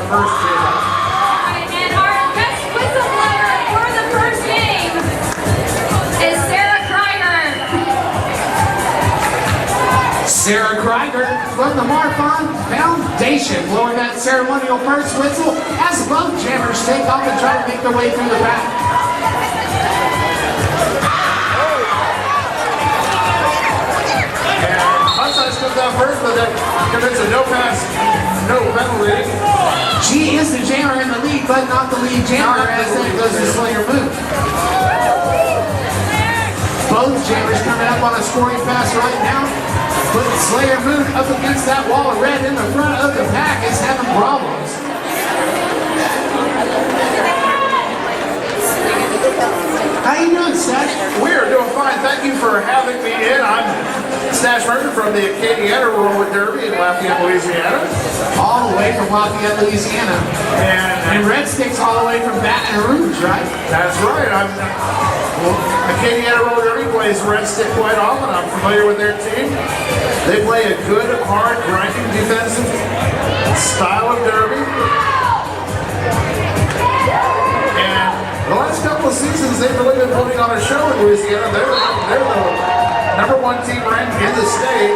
first table. And our guest whistleblower for the first game is Sarah Krieger. Sarah Krieger from the Marfon Foundation blowing that ceremonial first whistle as both jammers take off and try to make their way through the back. Comes down first, but that commits a no pass, no penalty. She is the jammer in the lead, but not the lead jammer as that goes to Slayer Moon. Both jammers coming up on a scoring pass right now, but Slayer Moon up against that wall of red in the front of the pack is having problems. How you doing, Stash? We are doing fine. Thank you for having me in. I'm Stash Merchant from the Acadiana Roller Derby in Lafayette, Louisiana. All the way from Lafayette, Louisiana. And Red Stick's all the way from Baton Rouge, right? That's right. Acadiana Roller Derby plays Red Stick quite often. I'm familiar with their team. They play a good, hard, grinding, defensive style of derby. And the last couple of seasons, they've really been putting on a show in Louisiana. They're the #1 team ranked in the state.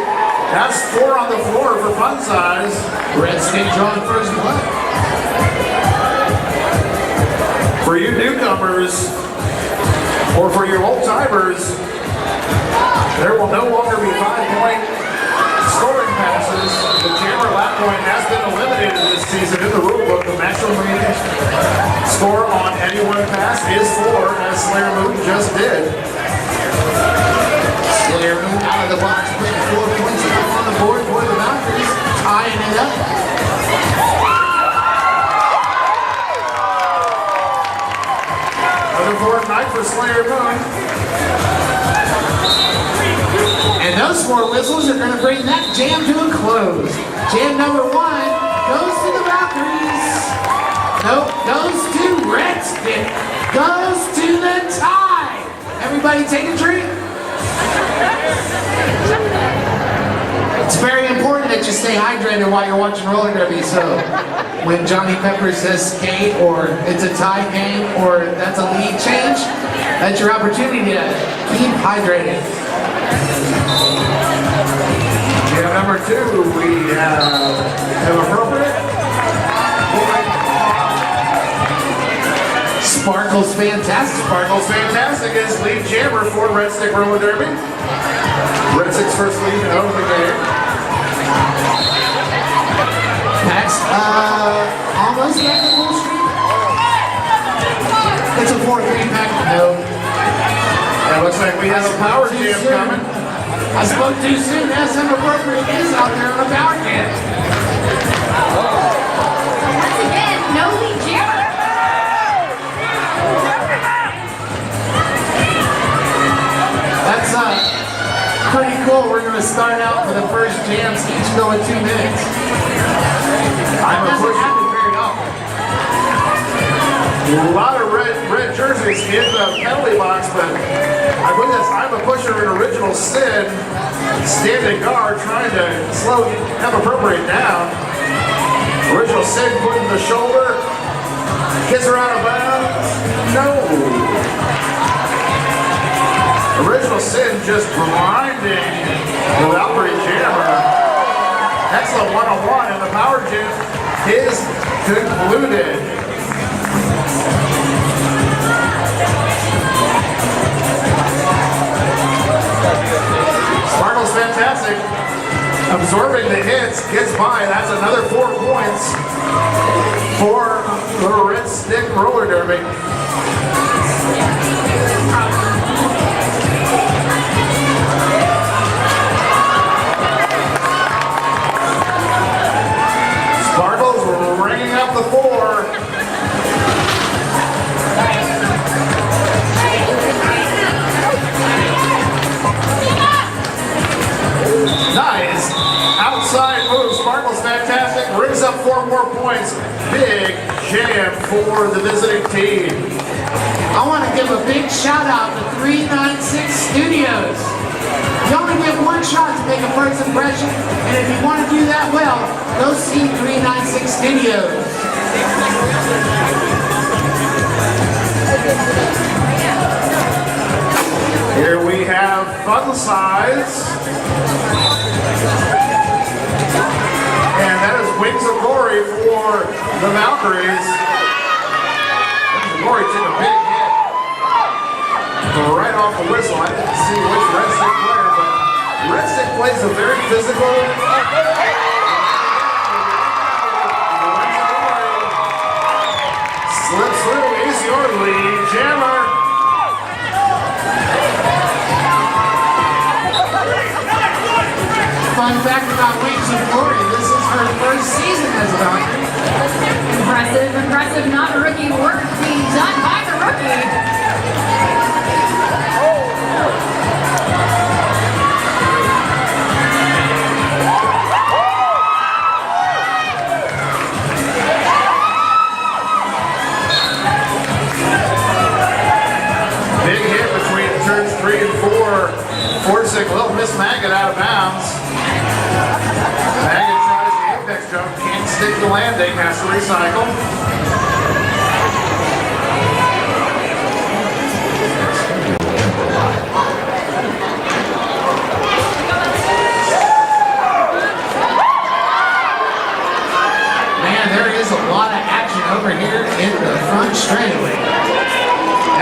That's 4 on the floor for fun size. Red Stick drawing first blood. For you newcomers, or for your old timers, there will no longer be 5-point scoring passes. The jammer lap point has been eliminated this season in the rule book. The maximum score on any one pass is 4, as Slayer Moon just did. Slayer Moon out of the box, putting 4 points on the board for the Valkyries, tying it up. Another 4th night for Slayer Moon. And those 4 whistles are going to bring that jam to a close. Jam number 1 goes to the Valkyries. Nope, goes to Red Stick. Goes to the tie. Everybody take a drink. It's very important that you stay hydrated while you're watching roller derby. So when Johnny Pepper says skate, or it's a tie game, or that's a lead change, that's your opportunity to keep hydrated. Jam number 2, we have appropriate. Sparkle's fantastic. Sparkle's fantastic is lead jammer for Red Stick Roller Derby. Red Stick's first lead of the game. Next, almost at the full street. It's a 4-3 pack. No. It looks like we have a power jam coming. I spoke too soon. SM Appropriate is out there on a power jam. Once again, no lead jammer. That's pretty cool. We're going to start out for the first jams, each going 2 minutes. I'm a push. Happen very often. A lot of red jerseys in the penalty box, but I believe that's I'm a pusher in original sin, standing guard, trying to slow have appropriate down. Original sin putting the shoulder, gets her out of bounds. No. Original sin just grinding the Valkyrie jammer. That's the 1-on-1, and the power jam is concluded. Sparkle's fantastic. Absorbing the hits, gets by. That's another 4 points for the Red Stick Roller Derby. Sparkle's ringing up the 4. Nice. Outside move. Sparkle's fantastic. Brings up 4 more points. Big jam for the visiting team. I want to give a big shout out to 396 Studios. You only get 1 shot to make a first impression, and if you want to do that well, go see 396 Studios. Here we have Fun Size. And that is Wings of Glory for the Valkyries. Wings of Glory took a big hit right off the whistle. I didn't see which Red Stick player, but Red Stick plays a very physical. Slips through, is your lead, Jammer. Fun fact about Wings of Glory, this is her first season as a Valkyrie. Impressive, not rookie work being done by the rookie. Big hit between turns 3 and 4. Forcing little Miss Maggot out of bounds. Maggot tries the apex jump, can't stick the landing, has to recycle. Man, there is a lot of action over here in the front straightaway.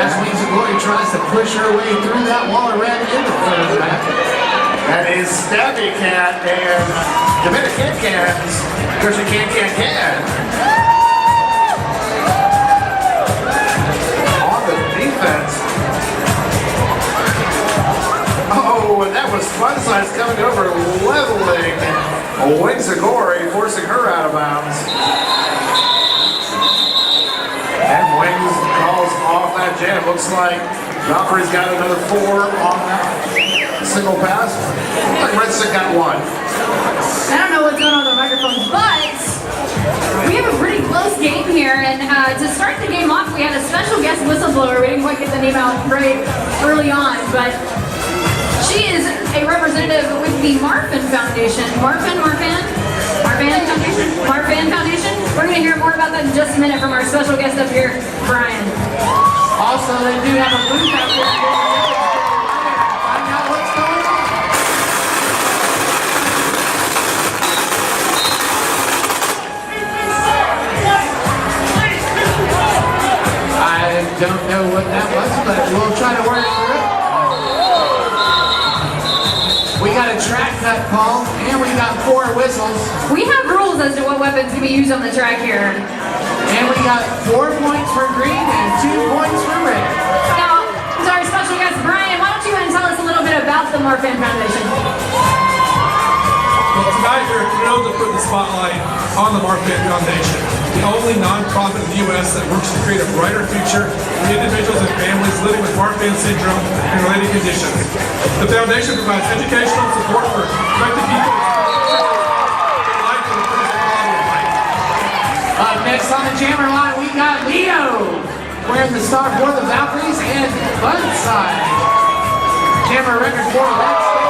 As Wings of Glory tries to push her way through that wall of red in the third lap. That is Stabby Cat and Dominican Cans, because you can. On the defense. Oh, and that was Fun Size coming over, leveling Wings of Glory, forcing her out of bounds. And Wings calls off that jam. Looks like Valkyrie's got another 4 on that single pass. Looks like Red Stick got 1. I don't know what's going on with the microphones, but we have a pretty close game here. And to start the game off, we had a special guest whistleblower. We didn't quite get the name out right early on, but she is a representative with the Marfan Foundation. Marfan Foundation. We're going to hear more about that in just a minute from our special guest up here, Brian. Also, they do have a booth out there. Find out what's going on. I don't know what that was, but we'll try to work through it. We got a track cut call, and we got 4 whistles. We have rules as to what weapons can be used on the track here. And we got 4 points for green and 2 points for red. Now, to our special guest, Brian, why don't you go ahead and tell us a little bit about the Marfan Foundation? Well, tonight we're thrilled to put the spotlight on the Marfan Foundation, the only nonprofit in the U.S. that works to create a brighter future for individuals and families living with Marfan syndrome and related conditions. The foundation provides educational support for affected people with life and increase the quality of life. Up next on the jammer line, we got Leo wearing the star for the Valkyries and Fun Size. Jammer record for Red Stick.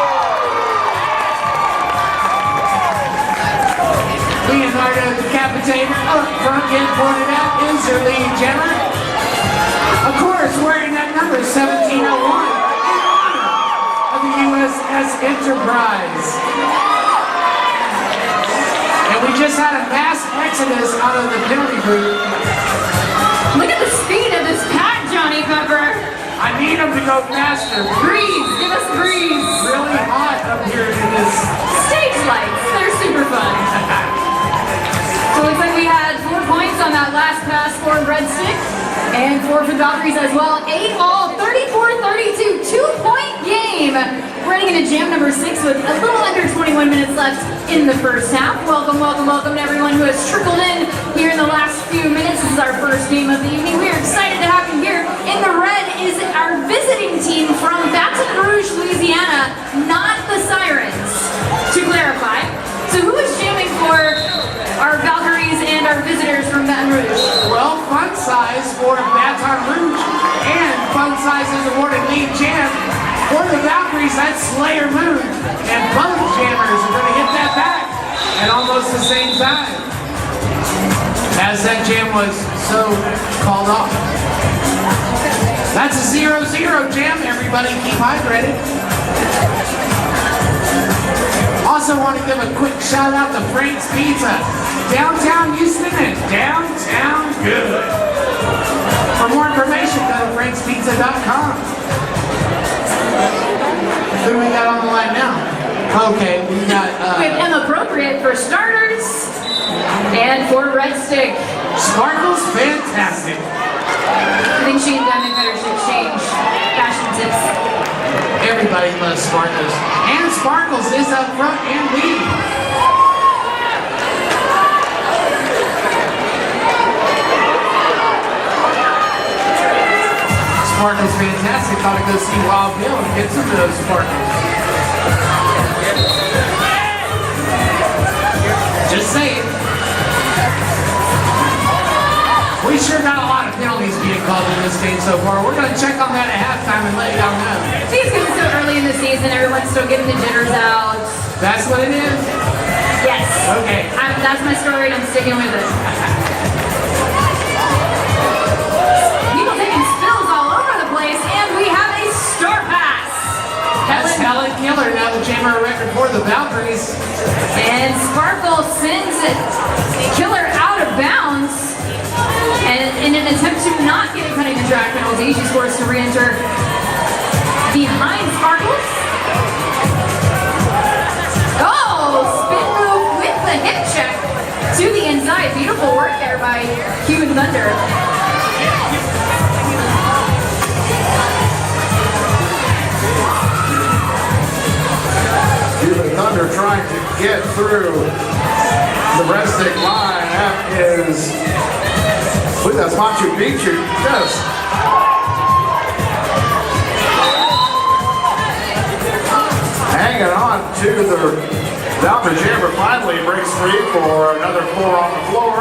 Leonardo Decapitator up front getting pointed out is your lead jammer. Of course, wearing that number 1701 in honor of the USS Enterprise. And we just had a mass exodus out of the penalty booth. Look at the speed of this pack, Johnny Pepper. I need them to go faster. Breeze, give us breeze. Really hot up here in this. Stage lights, they're super fun. So it looks like we had 4 points on that last pass for Red Stick and 4 for Valkyries as well. 8 all, 34-32, 2-point game. We're heading into jam number 6 with a little under 21 minutes left in the first half. Welcome to everyone who has trickled in here in the last few minutes. This is our first game of the evening. We are excited to have you here. In the red is our visiting team from Baton Rouge, Louisiana, not the Sirens, to clarify. So who is jamming for our Valkyries and our visitors from Baton Rouge? Well, Fun Size for Baton Rouge, and Fun Size is awarded lead jam. For the Valkyries, that's Slayer Moon. And both jammers are going to hit that back at almost the same time. As that jam was so called off. That's a 0-0 jam. Everybody keep hydrated. Also want to give a quick shout out to Frank's Pizza. Downtown Houston and downtown good. For more information, go to frankspizza.com. Who do we got on the line now? Okay, we got... We have M appropriate for starters and for Red Stick. Sparkle's fantastic. I think she and Diamond Cutter should exchange fashion tips. Everybody loves Sparkles. And Sparkles is up front and leading. Sparkles fantastic. Ought to go see Wild Bill and get some of those Sparkles. Just saying. We sure got a lot of penalties being called in this game so far. We're going to check on that at halftime and let y'all know. I think it's because it's so early in the season, everyone's still getting the jitters out. That's what it is? Yes. Okay. That's my story, I'm sticking with it. People taking spills all over the place, and we have a star pass. That's Helen Killer, now the chamber record for the Valkyries. And Sparkle sends it. Killer out of bounds. And in an attempt to not get a cutting the track penalty, she's forced to re-enter behind Sparkles. Oh, spin move with the hip check to the inside. Beautiful work there by Cuban Thunder. Cuban Thunder trying to get through the Red Stick line. That is, I believe that's Machu Picchu. Yes. Hanging on to the Valkyrie jammer, finally breaks free for another 4 on the floor.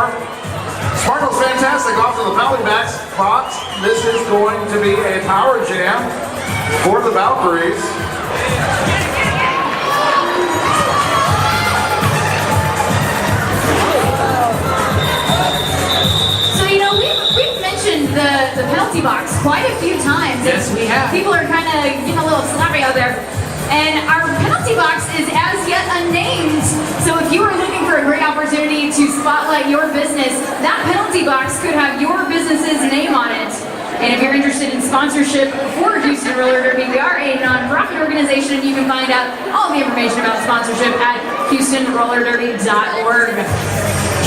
Sparkle's fantastic off to the belly back spot. This is going to be a power jam for the Valkyries. The penalty box quite a few times. Yes, we have. People are kind of getting a little sloppy out there. And our penalty box is as yet unnamed. So if you are looking for a great opportunity to spotlight your business, that penalty box could have your business's name on it. And if you're interested in sponsorship for Houston Roller Derby, we are a nonprofit organization. You can find out all the information about sponsorship at HoustonRollerDerby.org.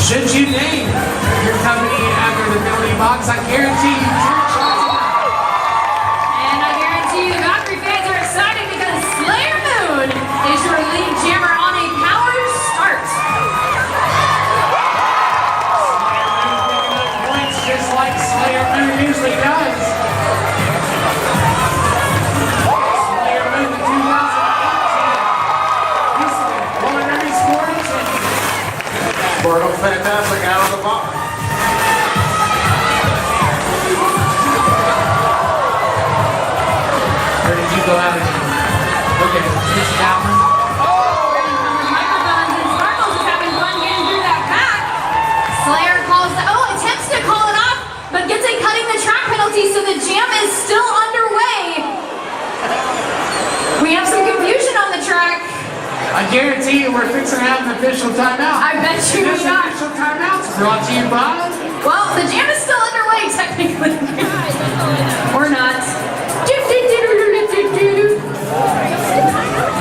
Should you name your company after the penalty box, I guarantee you 10 shots. And I guarantee you the Valkyrie fans are excited because Slayer Moon is your lead jammer on a power start. Slayer Moon picking up points just like Slayer Moon usually does. Slayer Moon in 2018. Houston Roller Derby Sports. Sparkle's fantastic out of the box. Where did you go out again? Okay, this is that one. Microphones and Sparkles is having fun getting through that back. Slayer attempts to call it off, but gets a cutting the track penalty, so the jam is still underway. We have some confusion on the track. I guarantee you we're fixing to have an official timeout. I bet you This we are. official timeout's brought to you by... Well, the jam is still underway, technically. Or not.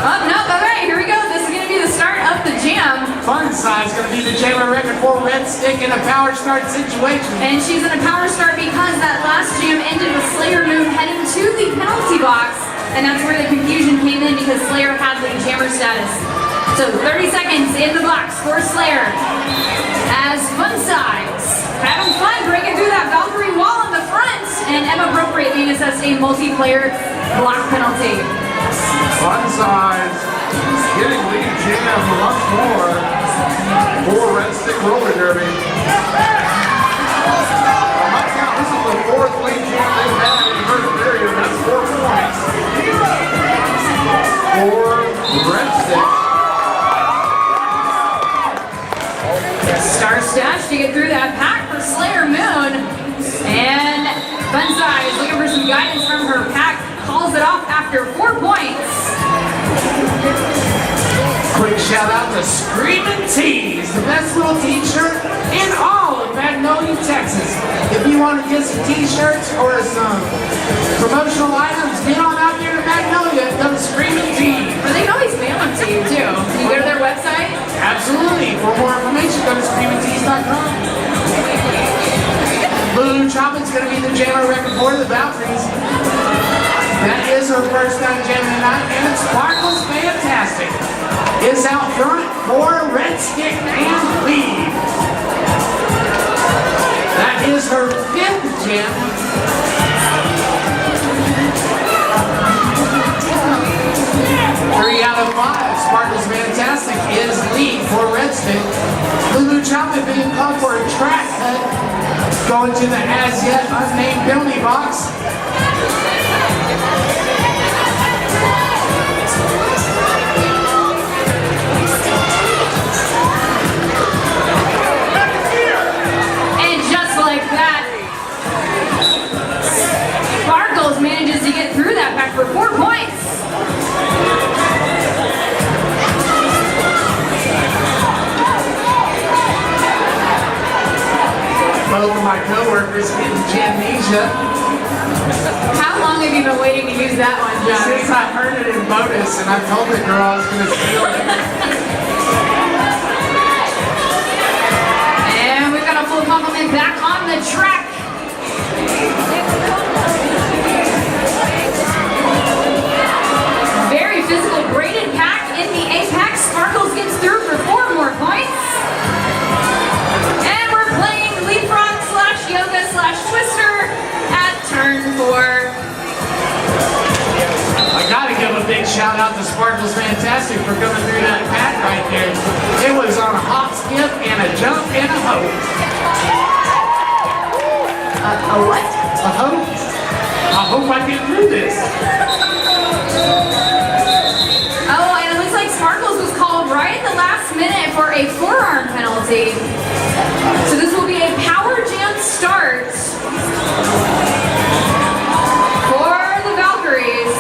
Oh, no, okay, here we go. This is going to be the start of the jam. Fun side's going to be the chamber record for Red Stick in a power start situation. And she's in a power start because that last jam ended with Slayer Moon heading to the penalty box. And that's where the confusion came in because Slayer had lead jammer status. So 30 seconds in the box for Slayer. As Fun Sides having fun breaking through that Valkyrie wall in the front. And Emma Appropriate being assessed a multiplayer block penalty. Fun size getting lead jam once more for Red Stick Roller Derby. Right now, this is the 4th lead jam they've had in the first period. That's 4 points for Red Stick. Star Stash to get through that pack. shout out to Screamin' Tees, the best little t-shirt in all of Magnolia, Texas. If you want to get some t-shirts or some promotional items, get on out here to Magnolia and go to Screamin' Tees. Or they can always mail them to you too. Can you go to their website? Absolutely. For more information, go to screamingtees.com. Lulu Chopin's going to be the jammer record for the Valkyries. That is her first time jamming tonight, and Sparkle's Fantastic is out front for Red Stick and Lead. That is her fifth jam. Three out of five. Sparkle's Fantastic is lead for Red Stick. Lulu Chopin being called for a track cut, going to the as yet unnamed penalty box. And just like that, Sparkles manages to get through that back for 4 points. Both of my co-workers getting jamnesia. How long have you been waiting to use that one, John? Since I heard it in bonus, and I told the girl I was going to steal it. And we've got a full complement back on the track. Very physical braided pack in the apex. Sparkles gets through for 4 more points. And we're playing leapfrog slash yoga slash twister at turn 4. I gotta give a big shout out to Sparkle's Fantastic for coming through that pack right there. It was on a hop, skip, and a jump, and a hope. A what? A hope? I hope I get through this. Oh, and it looks like Sparkles was called right at the last minute for a forearm penalty. So this will be a power jam start for the Valkyries.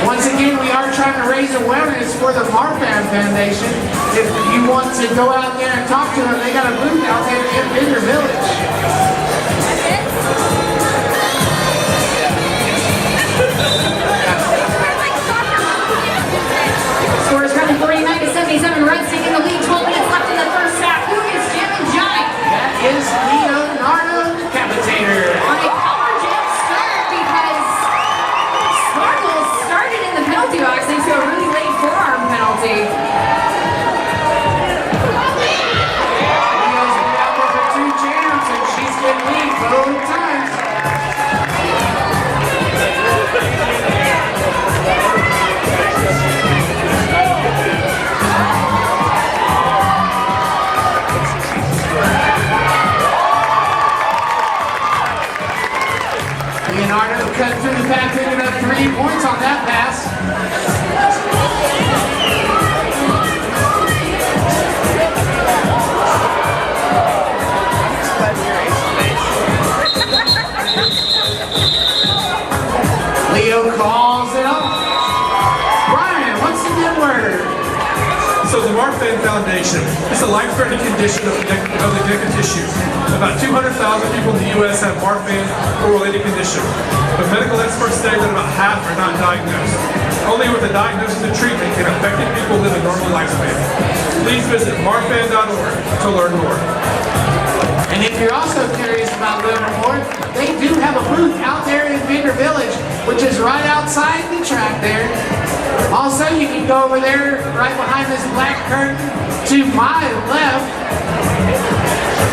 Once again, we are trying to raise awareness for the Marfan Foundation. If you want to go out there and talk to them, they got a booth out there in Bender Village. Score is currently 49-77. Red Stick in the lead. 12 minutes left in the first half. Who is jamming Giant? That is Leonardo the Decapitator. On a power jam start because Sparkles started in the penalty box thanks to a really late forearm penalty. Leo's been out there for 2 jams, and she's getting lead both times. Leonardo cut through the pack, picking up 3 points on that pass. Leo calls it off. Brian, what's the good word? So the Marfan Foundation is a life-threatening condition of the connective tissue. About 200,000 people in the U.S. have Marfan or related condition, but medical experts say that about half are not diagnosed. Only with a diagnosis and treatment can affected people live a normal lifespan. Please visit marfan.org to learn more. And if you're also curious about learning more, they do have a booth out there in Bender Village, which is right outside the track there. Also, you can go over there right behind this black curtain to my left.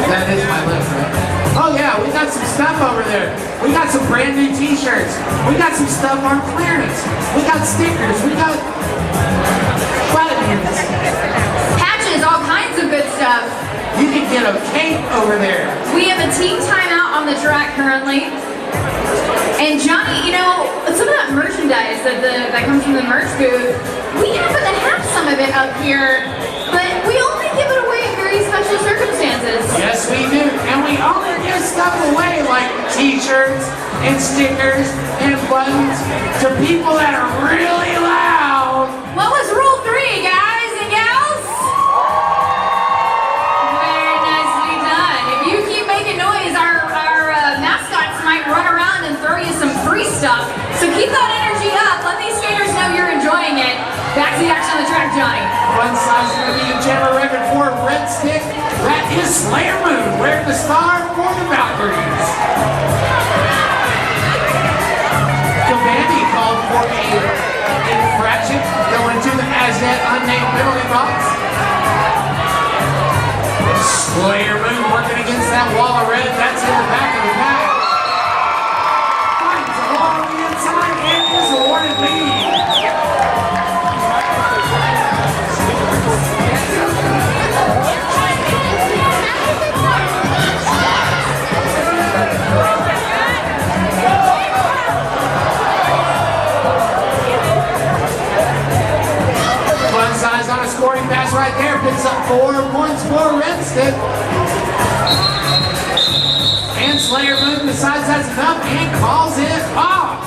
That is my left, right? Oh yeah, we got some stuff over there. We got some brand new t-shirts. We got some stuff on clearance. We got stickers. We got buttons. Patches, all kinds of good stuff. You can get a cape over there. We have a team timeout on the track currently. And Johnny, you know, some of that merchandise that comes from the merch booth, we happen to have some of it up here, but we only give it away in very special circumstances. Yes, we do. And we only give stuff away like t-shirts and stickers and buttons to people that are really loud. What see action on the track, Johnny. Fun size going to be a jammer record for Red Stick. That is Slayer Moon wearing the star for the Valkyries. Kabandi called for a infraction going to the as yet unnamed penalty box. Slayer Moon working against that wall of red. That's in the back of the pack. Finds a wall on the inside and is awarded lead. Fun size on a scoring pass right there. Picks up 4 points for Red Stick. And Slayer Moon decides that's enough and calls it off.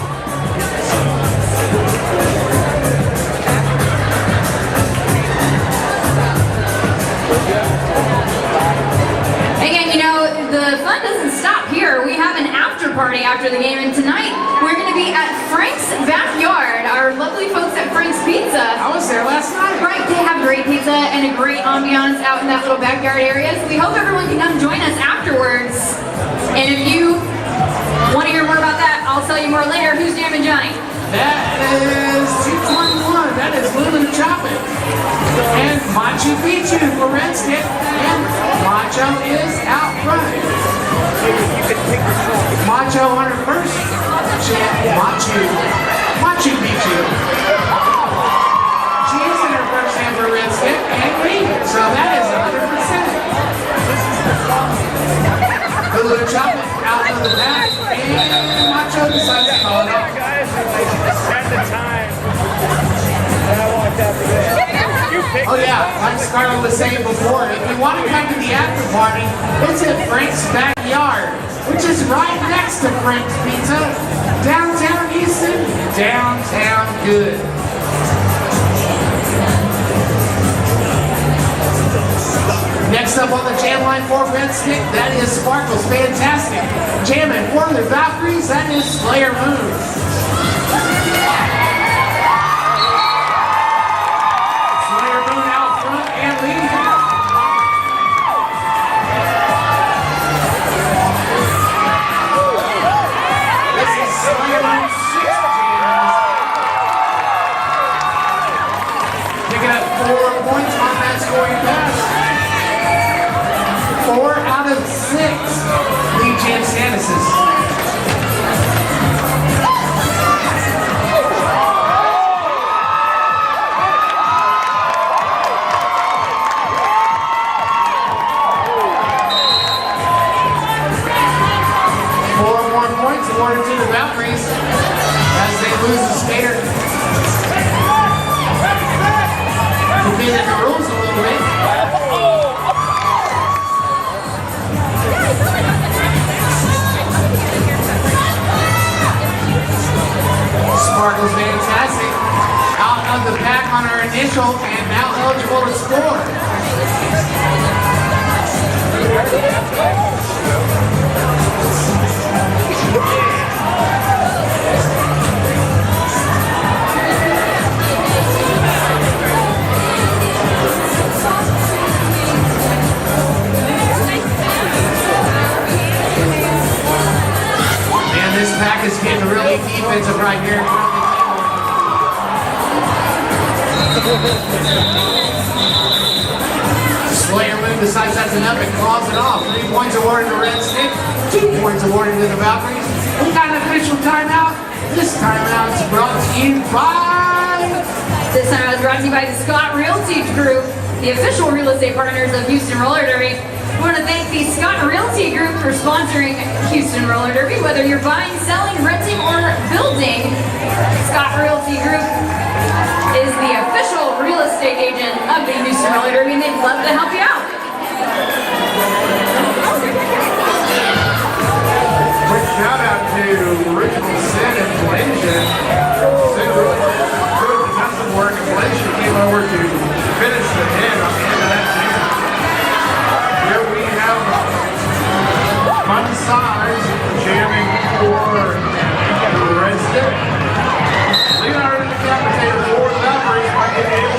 Again, you know, the fun doesn't stop here. We have an after party after the game, and tonight we're going to be at Frank's Backyard. Our lovely folks at Frank's Pizza. I was there last night. Right, they have great pizza and a great ambiance out in that little backyard area. So we hope everyone can come join us afterwards. And if you want to hear more about that, I'll tell you more later. Who's jamming Johnny? That is 221. That is Lulu Choppin. And Machu Picchu for Red Stick. And Macho is out front. Macho on her first chant. Machu Picchu. She is in her first hand for Red Stick and lead. So that is 100%. Lulu Choppin out of the back. And Macho decides to call it off. Oh yeah, like Scarlett was saying before, if you want to come to the after party, it's at Frank's Backyard, which is right next to Frank's Pizza, downtown Houston, downtown good. Next up on the jam line for Red Stick, that is Sparkles Fantastic. Jamming for the Valkyries, that is Slayer Moon. Awarded to the Valkyries as they lose the skater. Defeated the rules a little bit. Sparkles Fantastic out of the pack on her initial and now eligible to score. Man, this pack is getting really defensive right here. Slayer Moon decides that's enough and claws it off. 3 points awarded to Red Stick, 2 points awarded to the Valkyries. We got an official timeout. This timeout is brought to you by... This timeout is brought to you by the Scott Realty Group, the official real estate partners of Houston Roller Derby. We want to thank the Scott Realty Group for sponsoring Houston Roller Derby. Whether you're buying, selling, renting, or building, Scott Realty Group is the official real estate agent of the Houston Roller Derby, and they'd love to help you out. Quick shout out to Original Sin and Malaysia. Sin really good defensive work, and Malaysia came over to finish the head on the end of that team. Here we have Fun Size jamming for Red Stick. Leonardo decapitated 4 Valkyries by getting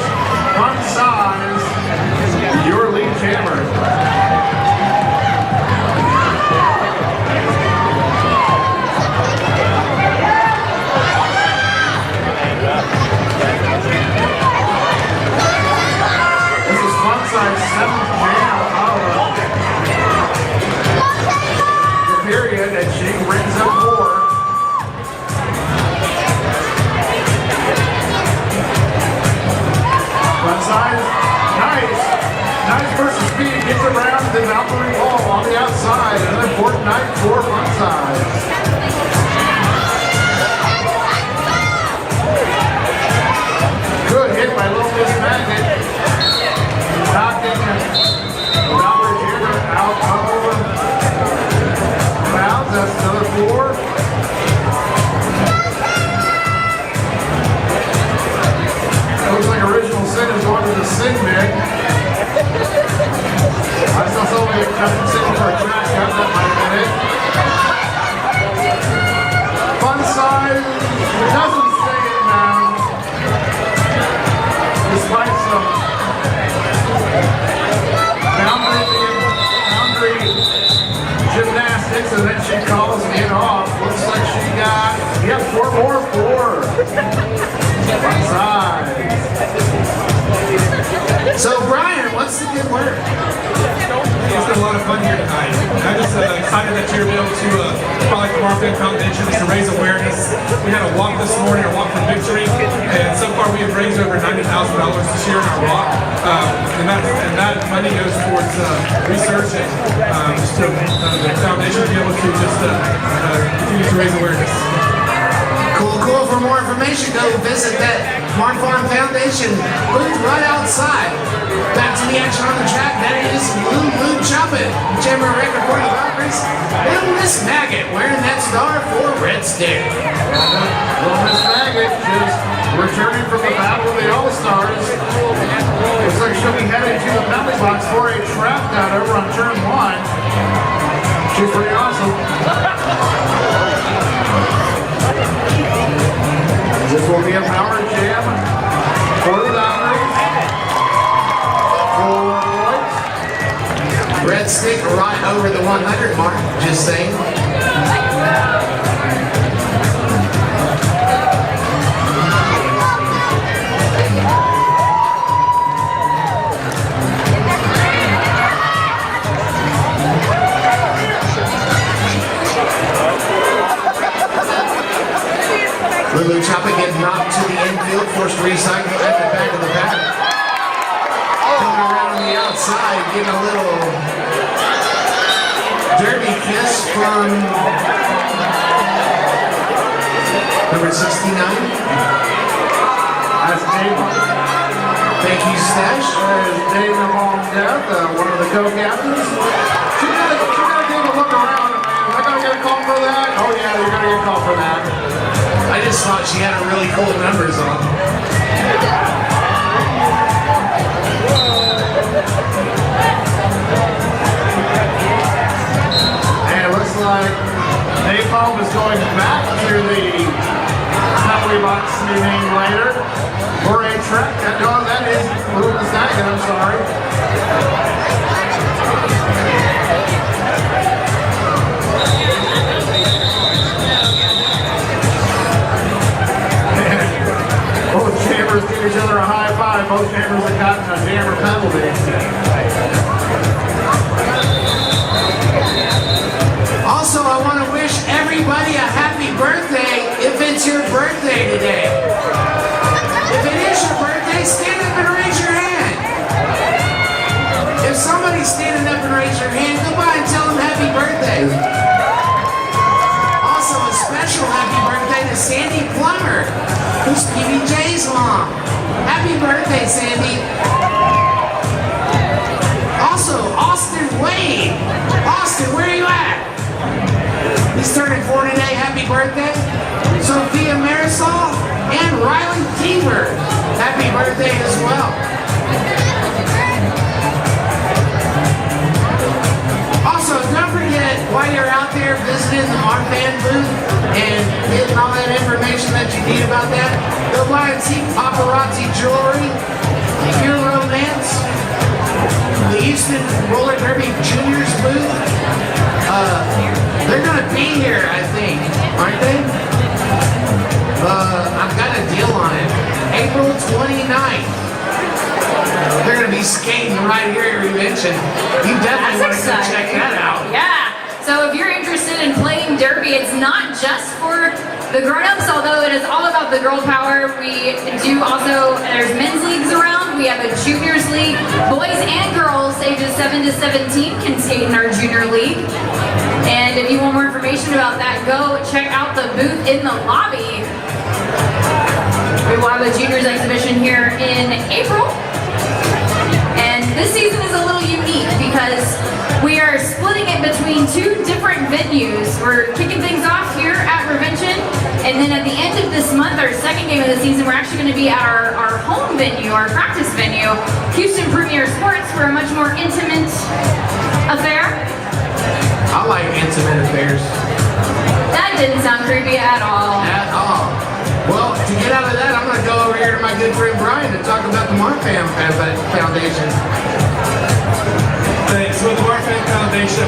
on the outside. Another important night for fun size. Good hit by Little Miss Magnet. Knocking Robert Hammer out of bounds. That's another 4. Looks like Original Sin is going to the sin bin. I saw somebody coming sitting for a track cut. That might have been it. Fun size doesn't stay in bounds. Despite some boundary gymnastics, and then she calls it off. Looks like she got, 4 more. 4. Fun size. So Brian, what's the good word? It's been a lot of fun here tonight. I'm just excited that you're able to follow the Marfan Foundation just to raise awareness. We had a walk this morning, a walk for victory, and so far we have raised over $90,000 this year in our walk. And that money goes towards research and just to the foundation to be able to just continue to raise awareness. Cool. For more information, go visit that Mark Farm Foundation booth right outside. Back to the action on the track. That is Lou Choppin, Chamber record for the Valkyries. Little Miss Maggot wearing that star for Red Stick. Little Miss Maggot just returning from the battle of the All-Stars. Looks like she'll be heading to the penalty box for a trap down over on turn 1. She's pretty awesome. This will be a power jam for the Valkyries. 4 points. Red Stick right over the 100 mark, just saying. Lulu Choppa getting knocked to the infield, forced to recycle at the back of the back. Coming around on the outside, getting a little derby kiss from number 69. That's Dave. Thank you, Stash. There's Dave Long Death, one of the co-captains. She gotta give a look around, man. Am I gonna get a call for that? Oh yeah, you're gonna get a call for that. I just thought she had a really cool numbers on. And it looks like Napalm is going back to the penalty box meeting later for a track. No, that is Little Miss Maggot, I'm sorry. Both chambers give each other a high five. Both chambers have gotten a jammer penalty. Also, I want to wish everybody a happy birthday if it's your birthday today. If it is your birthday, stand up and raise your hand. If somebody's standing up and raise your hand, go by and tell them happy birthday. Also, a special happy birthday to Sandy Plummer, who's PBJ's mom. Happy birthday, Sandy. Also, Austin Wade. Austin, where are you at? He's turning 4 today. Happy birthday. Sophia Marisol and Riley Deaver. Happy birthday as well. Also, don't forget, while you're out there visiting the Marfan booth and getting all that information that you need about that, go by and see Paparazzi Jewelry, Pure Romance, the Houston Roller Derby Juniors booth. They're going to be here, I think, aren't they? I've got a deal on it. April 29th. They're going to be skating right here, you mentioned. You definitely want to go check that out. Yeah. So if you're interested in playing derby, it's not just for The grown-ups, although it is all about the girl power, we do also, there's men's leagues around. We have a juniors league. Boys and girls ages 7 to 17 can skate in our junior league. And if you want more information about that, go check out the booth in the lobby. We will have a juniors exhibition here in April. And this season is a little unique because we are splitting it between two different venues. We're kicking things off here at Revention, and then at the end of this month, our second game of the season, we're actually going to be at our home venue, our practice venue, Houston Premier Sports, for a much more intimate affair. I like intimate affairs. That didn't sound creepy at all. At all. Well, to get out of that, I'm going to go over here to my good friend Brian to talk about the Marfan Foundation. Thanks. So the Marfan Foundation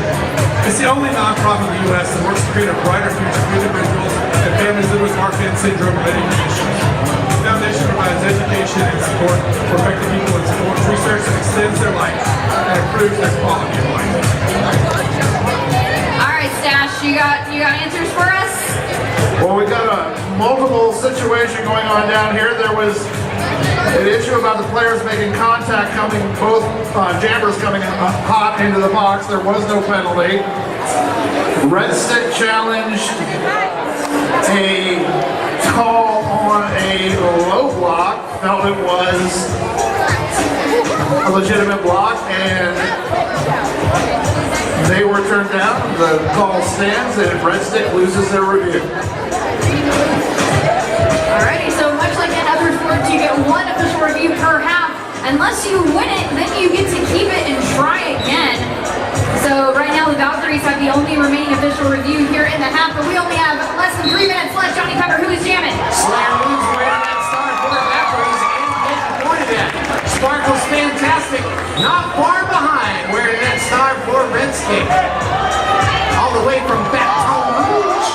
is the only nonprofit in the U.S. that works to create a brighter future for individuals and families living with Marfan syndrome-related conditions. The foundation provides education and support for affected people and supports research that extends their life and improves their quality of life. All right, Stash, you got answers for us? Well, we got a multiple situation going on down here. There was an issue about the players making contact coming, both jammers coming hot into the box. There was no penalty. Red Stick challenged a call on a low block, felt it was a legitimate block, and they were turned down. The call stands, and Red Stick loses their review. Alrighty, so much like in other sports, you get one official review per half. Unless you win it, then you get to keep it and try again. So right now the Valkyries have the only remaining official review here in the half, but we only have less than 3 minutes left. Johnny Pepper, who is jamming? Slayer moves wearing that star for the Valkyries and getting pointed at. Sparkle's fantastic, not far behind, wearing that star for Red Stick. All the way from Baton Rouge.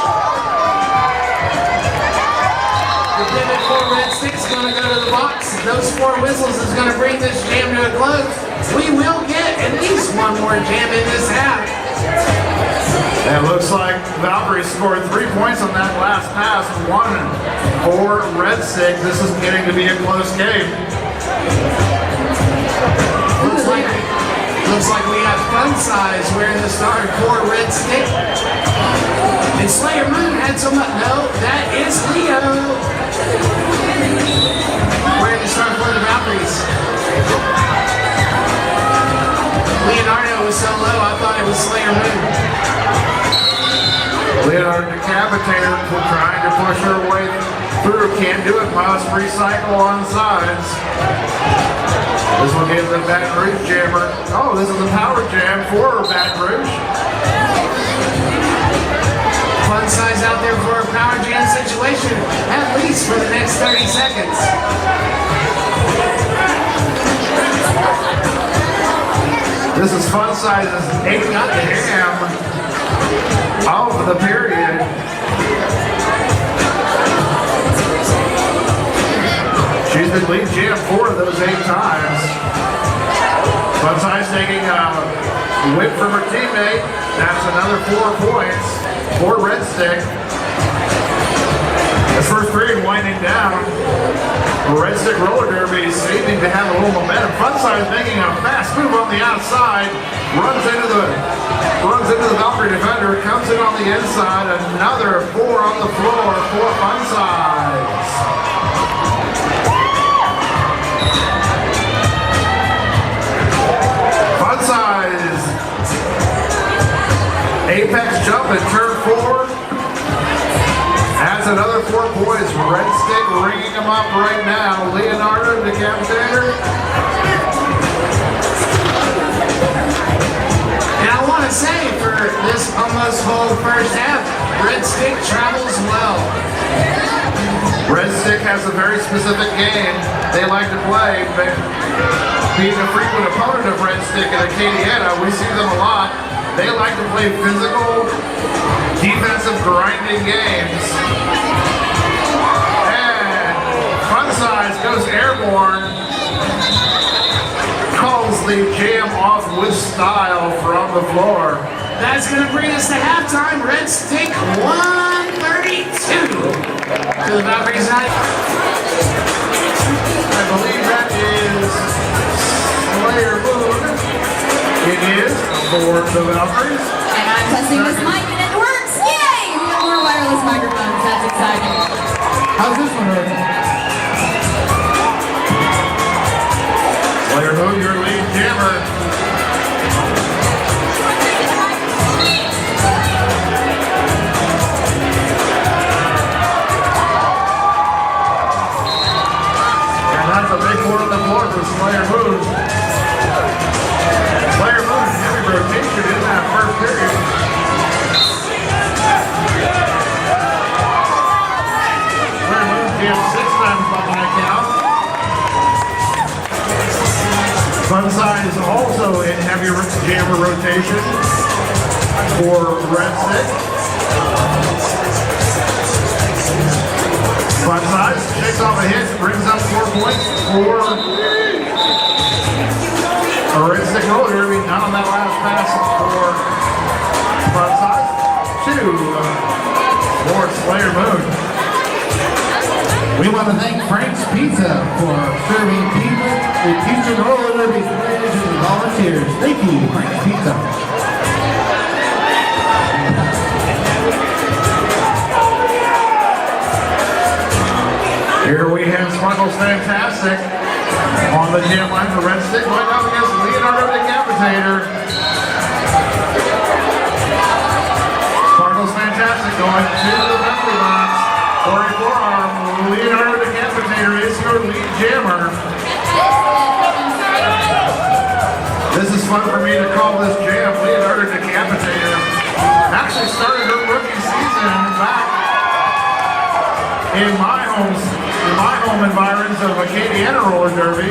The pivot for Red Stick's gonna go to the box. Those 4 whistles is gonna bring this jam to a close. We will get at least one more jam in this half. And it looks like Valkyrie scored 3 points on that last pass, 1 for Red Stick. This is getting to be a close game. Looks like we have Fun Size wearing the star for Red Stick. And Slayer Moon had some, no, that is Leo. Wearing the star for the Valkyries. Leonardo was so low, I thought it was Slayer Moon. Leonardo Decapitator trying to push her way through. Can't do it, must recycle on sides. This one gives the Baton Rouge jammer. Oh, this is a power jam for Baton Rouge. Fun Size out there for a power jam situation, at least for the next 30 seconds. This is Fun Size's 8th jam of the period. She's been lead jam 4 of those 8 times. Fun Size taking a whip from her teammate. That's another 4 points for Red Stick. This first period winding down. Red Stick roller derby seeming to have a little momentum. Fun Size making a fast move on the outside. Runs into the Valkyrie defender. Comes in on the inside. Another 4 on the floor for Fun Size. Fun Size. Apex jump at turn 4. Adds another 4 points. Red Stick ringing them up right now. Leonardo Decapitator. And I want to say, for this almost whole first half, Red Stick travels well. Red Stick has a very specific game they like to play. But being a frequent opponent of Red Stick at Acadiana, we see them a lot. They like to play physical, defensive, grinding games. And Fun Size goes airborne. Calls the jam off with style from the floor. That's going to bring us to halftime. Red Stick 138 to the Valkyrie side. I believe that is Slayer Moon. It is for the Valkyries. And I'm testing this mic and it works! Yay! We got more wireless microphones. That's exciting. How's this one working? Slayer Moon, your lead jammer. And that's a big one on the floor for Slayer Moon. Slayer Moon, heavy rotation in that first period. Slayer Moon jammed 6 times by my count. Sunside is also in heavy jammer rotation for Red Stick. Sunside takes off a hit, brings up 4 points for a Red Stick roller derby. None on that last pass for Sunside. 2 for Slayer Moon. We want to thank Frank's Pizza for serving people with future roller derby players and volunteers. Thank you, Frank's Pizza. Here we have Sparkle's Fantastic on the jam line for Red Stick, going up against Leonardo Decapitator. Sparkle's Fantastic going to the penalty box for a forearm. Leonardo Decapitator is your lead jammer. This is fun for me to call this jam. Leonardo Decapitator actually started her rookie season back in my home environs of Acadiana Roller Derby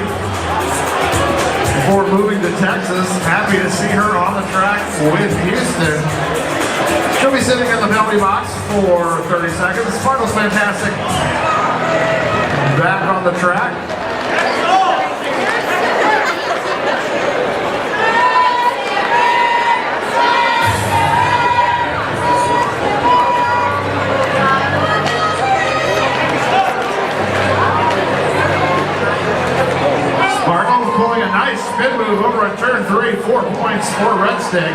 before moving to Texas. Happy to see her on the track with Houston. She'll be sitting in the penalty box for 30 seconds. Sparkle's Fantastic back on the track. Sparkle's pulling a nice spin move over at turn 3, 4 points for Red Stick.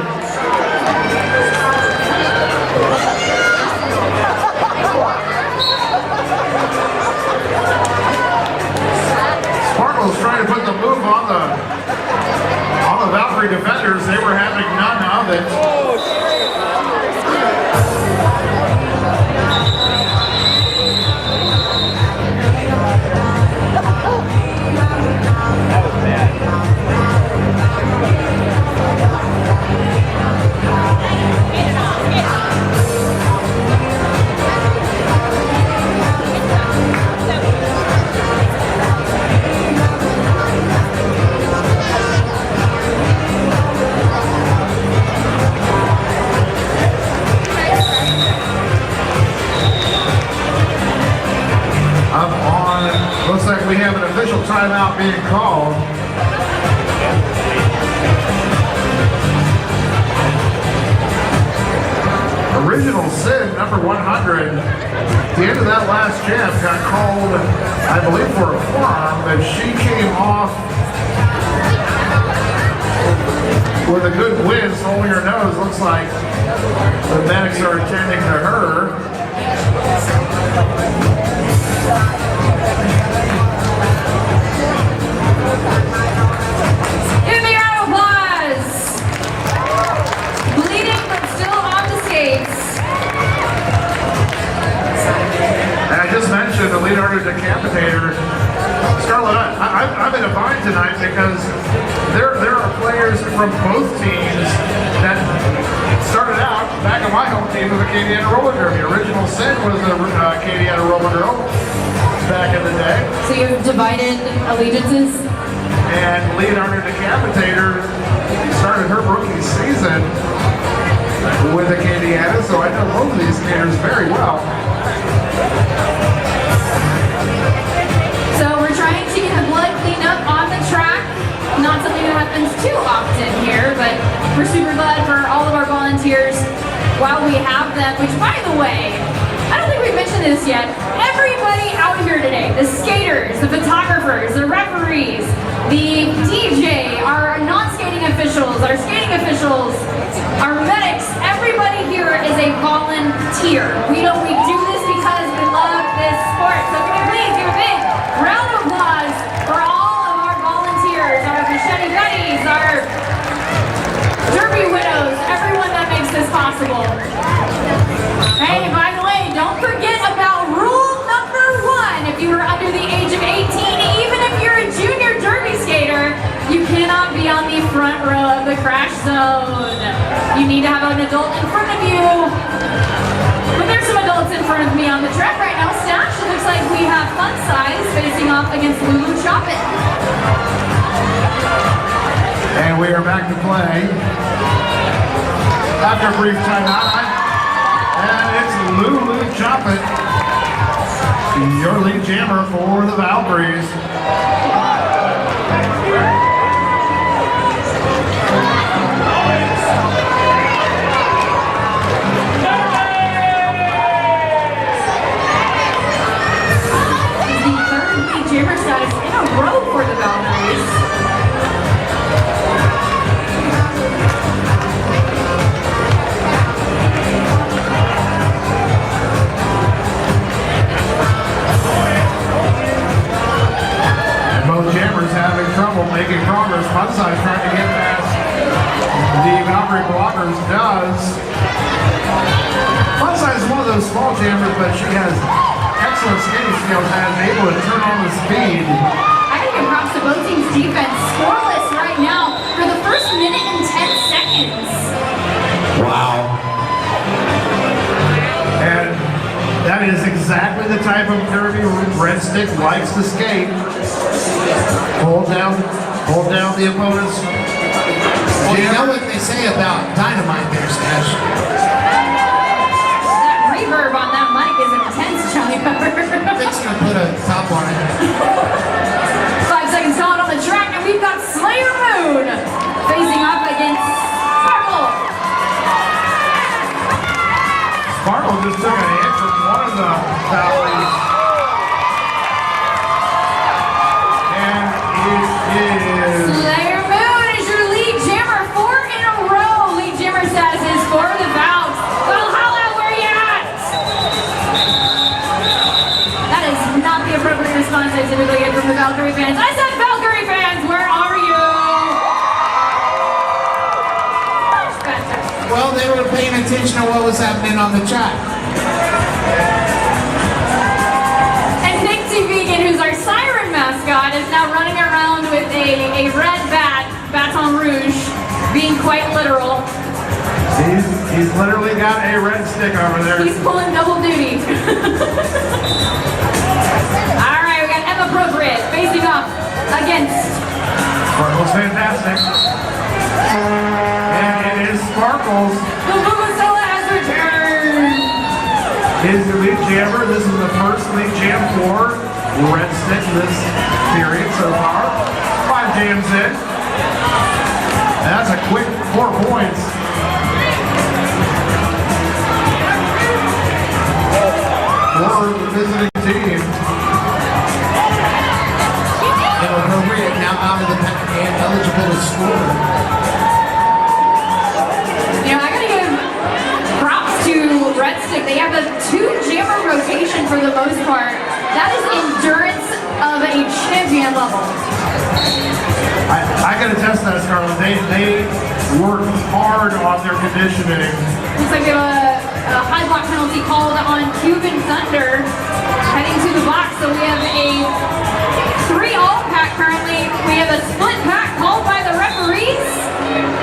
Sparkle's trying to put the move on the Valkyrie defenders. They were having none of it. Looks like we have an official timeout being called. Original Sin, number 100. The end of that last jam got called, I believe, for a forearm, but she came off with a good whiz, holding her nose. Looks like the medics are attending to her. Give me a round of applause! Bleeding but still on the skates. And I just mentioned the Leonardo Decapitator. Scarlett, I'm in a bind tonight because there are players from both teams that started out back on my home team of Acadiana Roller Derby. Original Sin was a Acadiana Roller Girl back in the day. So you've divided allegiances? And Leonardo Decapitator started her rookie season with Acadiana, so I know both of these skaters very well. So we're trying to get the blood cleaned up on the track. Not something that happens too often here, but we're super glad for all of our volunteers while we have them, which by the way, I don't think we've mentioned this yet. Everybody out here today, the skaters, the photographers, the referees, the DJ, our non-skating officials, our skating officials, our medics, everybody here is a volunteer. We do this because we love this sport. So can you please give a big round of applause for all of our volunteers, our machete buddies, our derby widows, everyone that makes this possible. Hey, by the way, don't forget about rule number 1. If you are under the age of 18, even if you're a junior derby skater, you cannot be on the front row of the crash zone. You need to have an adult in front of you. But there's some adults in front of me on the track right now. Stash, it looks like we have Fun Size facing off against Lulu Choppin'. And we are back to play. After a brief timeout, and it's Lulu Choppin', your lead jammer for the Valkyries. The third lead jammer status in a row for the Valkyries. Both jammers having trouble making progress. Fun Size trying to get past the Valkyrie blockers does. Fun Size is one of those small jammers, but she has excellent skating skills and is able to turn on the speed. I gotta give props to both teams' defense. Scoreless right now for the first minute and 10 seconds. Wow. And that is exactly the type of derby Red Stick likes to skate. Hold down the opponents. Well, you know what they say about dynamite there, Stash. That reverb on that mic is intense, Johnny Pepper. Fixing to put a top on it. 5 seconds gone on the track, and we've got Slayer Moon facing off against Sparkle. Sparkle just took a hit from one of the Valkyries. And it is... Slayer Moon is your lead jammer. 4 in a row. Lead jammer status is for the Valks. Valhalla, where you at? That is not the appropriate response I typically get from the Valkyrie fans. I said Valkyrie fans, where are you? Much better. Well, they were paying attention to what was happening on the track. And Nick T. Vegan, who's our siren mascot, is now running around with a red baton rouge, being quite literal. He's literally got a red stick over there. He's pulling double duty. All right, we got Emma Appropriate facing off against... Sparkle's fantastic. And it is Sparkle's. The Vuvuzela has returned. Is the lead jammer. This is the first lead jam for Red Stick this period so far. 5 jams in. And that's a quick 4 points. For the visiting team. Inappropriate now out of the pack and eligible to score. You know, I gotta give props to Red Stick. They have a 2-jammer rotation for the most part. That is endurance of a champion level. I can attest to that, Scarlett. They work hard on their conditioning. Looks like we have a high block penalty called on Cuban Thunder heading to the box. So we have a 3-all pack currently. We have a split pack called by the referees.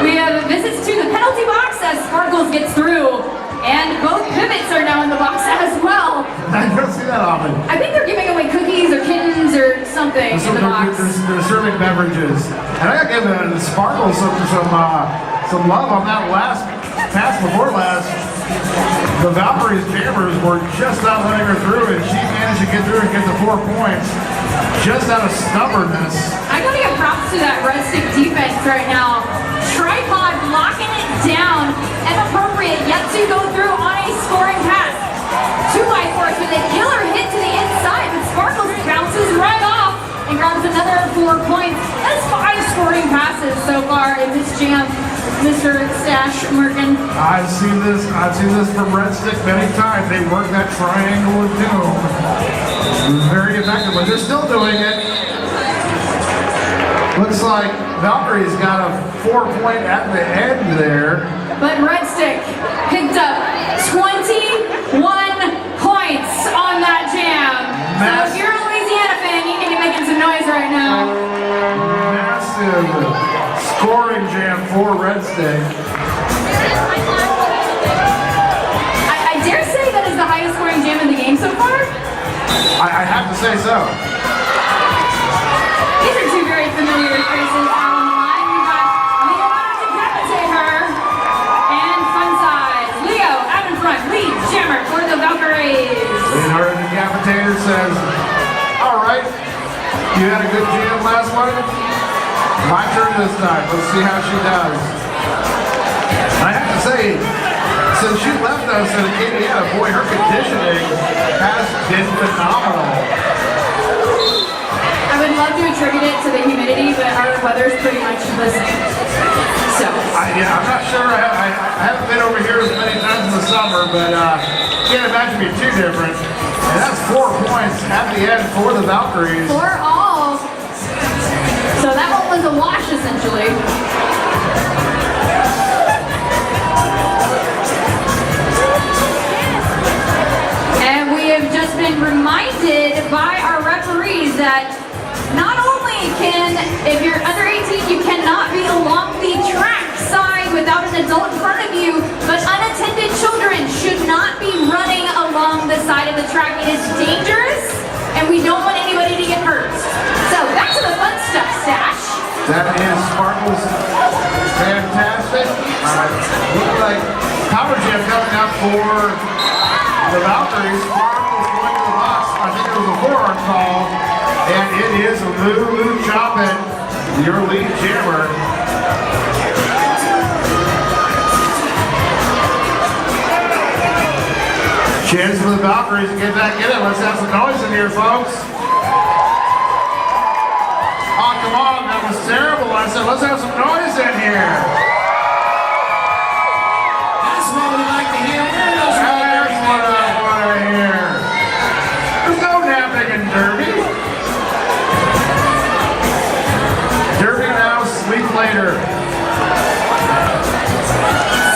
We have visits to the penalty box as Sparkles gets through. And both pivots are now in the box as well. I don't see that often. I think they're giving away cookies or kittens or something in the box. They're serving beverages. And I gotta give the Sparkle some love on that last pass before last. The Valkyries jammers were just not letting her through, and she managed to get through and get the 4 points just out of stubbornness. I gotta give props to that Red Stick defense right now. Tripod locking it down and appropriate yet to go through on a scoring pass. 2 Mr. Stash Merkin? I've seen this from Red Stick many times. They work that triangle of doom very effectively. They're still doing it. Looks like Valkyries got a 4-point at the end there. But Red Stick picked up 21 points on that jam. So if you're a Louisiana fan, you need to be making some noise right now. Massive scoring jam for Red Stick. I dare say that is the highest scoring jam in the game so far. I have to say so. These are two very familiar faces out on the line. We've got Leo out to decapitate her and Fun Size. Leo out in front, lead jammer for the Valkyries. Leonardo the Decapitator says, all right, you had a good jam last one. My turn this time. Let's see how she does. I have to say, since she left us in Indiana, boy, her conditioning has been phenomenal. I would love to attribute it to the humidity, but our weather's pretty much the same. So. Yeah, I'm not sure. I haven't been over here as many times in the summer, but can't imagine it being too different. And that's 4 points at the end for the Valkyries. 4 all. So that one was a wash, essentially. And we have just been reminded by our referees that not only can, if you're under 18, you cannot be along the track side without an adult in front of you, but unattended children should not be running along the side of the track. It is dangerous, and we don't want anybody to get hurt. So back to the fun stuff, Stash. That is Sparkle's fantastic. Looks like Power Jam coming up for the Valkyries. Sparkle's going to the box. I think it was a forearm call. And it is Lulu Choppin, your lead jammer. Chance for the Valkyries to get back in it. Let's have some noise in here, folks. Oh, come on, that was terrible. I said, let's have some noise in here. That's what we like to hear. Where are those That's what I want to hear. There's no napping in Derby. Derby now, sleep later.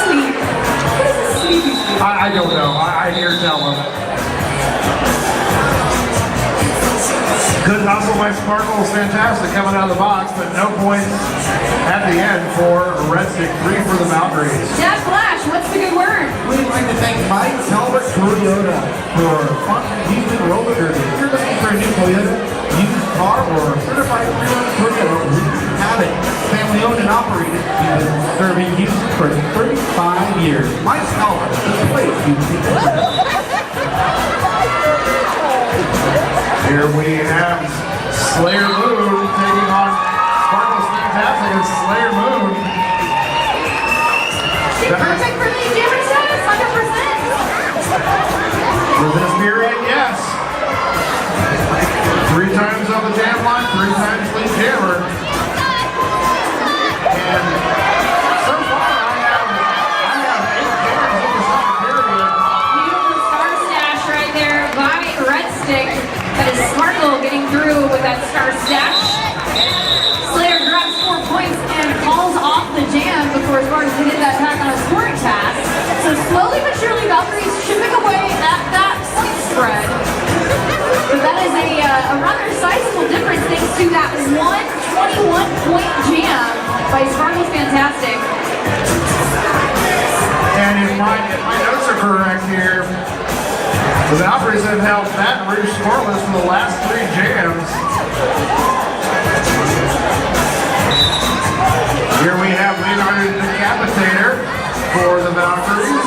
Sleep. What is a sleepy sleep? I don't know. I hear tell them. Good hustle by Sparkle is fantastic coming out of the box, but no points at the end for Red Stick. 3 for the Valkyries. Jack Flash, what's the good word? We'd like to thank Mike Talbot Toyota for sponsoring Houston Roller Derby. If you're looking for a new Toyota, used car, or certified pre-owned Toyota, we have it. Family owned and operated. We've been serving Houston for 35 years. Mike Talbot, the place you see. Here we have Slayer Moon taking on Sparkle's Fantastic and Slayer Moon. Perfect for the jammer status, 100%. For this period, yes. 3 times on the jam line, 3 times lead jammer. And so far I have 8 jams in the second period. Beautiful star stash right there by Red Stick. That is Sparkle getting through with that star stash. Slayer grabs 4 points and calls off the jam before Sparkle can hit that attack on a scoring pass. So slowly but surely, Valkyries chipping away at that point spread. But that is a rather sizable difference thanks to that 121-point jam by Sparkle's Fantastic. And if my notes are correct here, the Valkyries have held Baton Rouge scoreless for the last 3 jams. Here we have Leonardo the Decapitator for the Valkyries.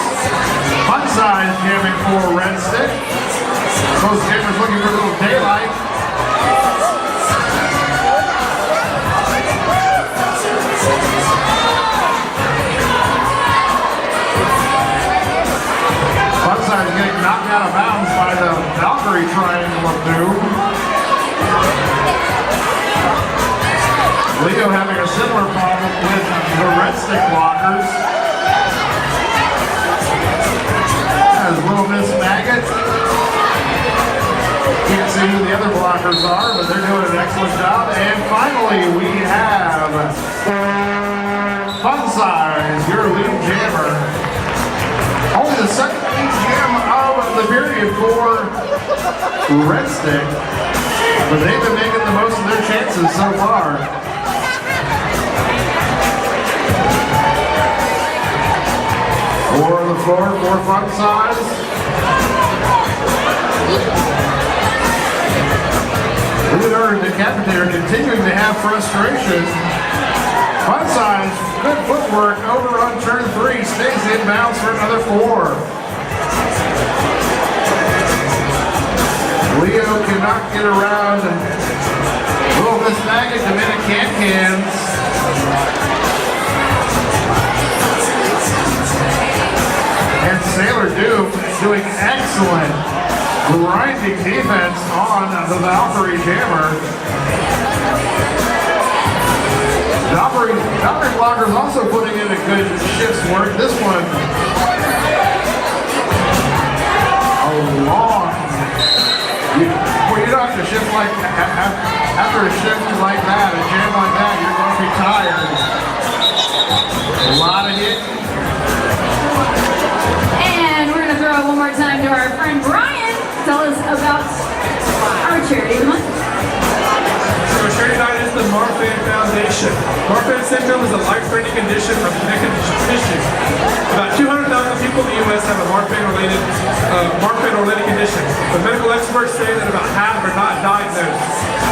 Fun Size jamming for Red Stick. Those jammers looking for a little daylight. Fun Size getting knocked out of bounds by the Valkyrie triangle of doom. Leo having a similar problem with the red stick blockers. As Little Miss Maggot. Can't see who the other blockers are, but they're doing an excellent job. And finally, we have Fun Size, your lead jammer. Only the second lead jam of the period for Red Stick, but they've been making the most of their chances so far. For the floor for Fun Size. Leonardo Decapitator continuing to have frustration. Fun Size, good footwork over on turn 3, stays inbounds for another 4. Leo cannot get around Little Miss Maggot, Dominican cans. And Sailor Doom doing excellent grinding defense on the Valkyrie jammer. Valkyrie blockers also putting in a good shift's work. This one, a long. You don't have to shift like after a shift like that, a jam like that, you're going to be tired. A lot of hit. And we're going to throw it one more time to our friend Brian. Tell us about our charity of the month. So charity night is the Marfan Foundation. Marfan syndrome is a life-threatening condition of connective tissue. About 200,000 people in the U.S. have a Marfan-related condition, but medical experts say that about half are not diagnosed.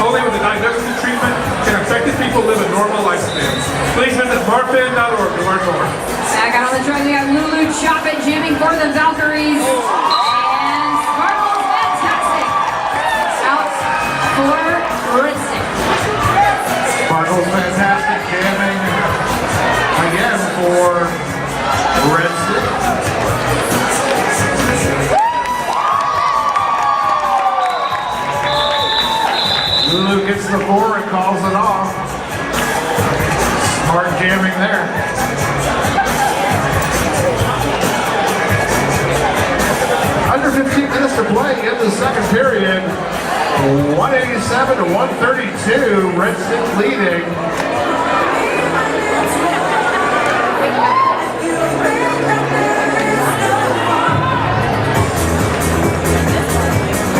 Only with the diagnosis and treatment can affected people live a normal lifespan. Please visit marfan.org to learn more. Back out on the track, we have Lulu Choppin jamming for the Valkyries. And Sparkle's fantastic. Out for Red Stick. Sparkle's fantastic jamming again for Red Stick. Lulu gets the 4 and calls it off. Smart jamming there. Under 15 minutes to play in the second period. 187 to 132. Red Stick leading.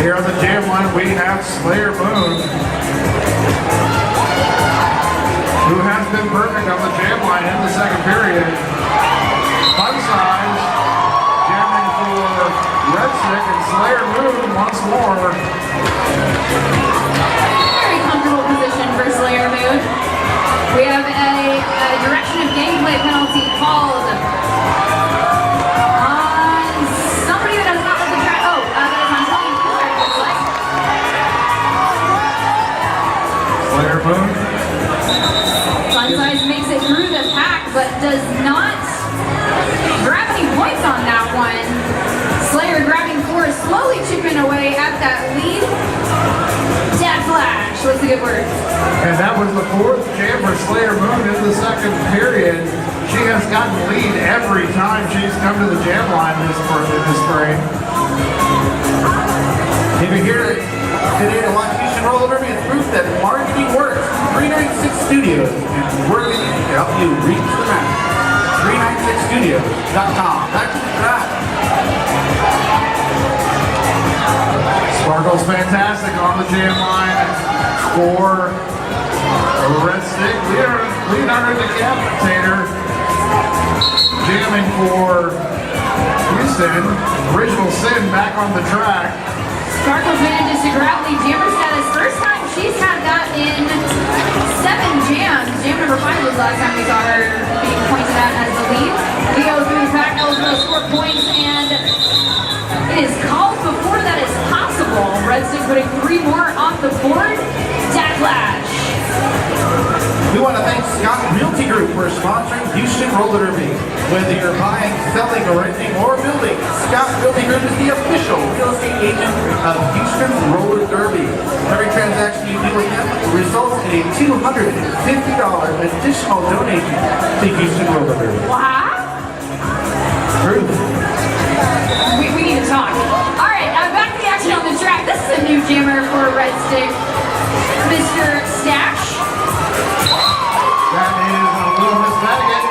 Here on the jam line we have Slayer Moon, who has been perfect on the jam line in the second period. Fun Size jamming for Red Stick, and Slayer Moon once more. Very comfortable position for Slayer Moon. We have a direction of gameplay penalty called on somebody that has not let the track. Oh, that is on Tony Cooler, it looks like. Slayer Moon. Fun Size makes it through the pack, but does not grab any points on that one. Slayer grabbing 4, slowly chipping away at that lead. Dead Flash, what's a good word? And that was the 4th jam for Slayer Moon in the second period. She has gotten lead every time she's come to the jam line this spring. If you're here today to watch Houston Roller Derby, it's proof that marketing works. 396 Studios is working to help you reach the match. 396studios.com. Back to the track. Sparkle's fantastic on the jam line for Red Stick. Leonardo Decapitator jamming for Houston. Original Sin back on the track. Sparkles manages to grab lead jammer status. First time she's had that in 7 jams. Jam number 5 was the last time we saw her being pointed at as the lead. We go through the pack, eligible to score points, and it is called before that is possible. Red Stick putting 3 more off the board. Dead Flash. We want to thank Scott Realty Group for sponsoring Houston Roller Derby. Whether you're buying, selling, or renting, or building, Scott Building Group is the official real estate agent of Houston Roller Derby. Every transaction you do with them results in a $250 additional donation to Houston Roller Derby. Wow. True. We need to talk. All right, back to the action on the track. This is a new jammer for Red Stick, Mr. Stash. That is a little Miss Madigan.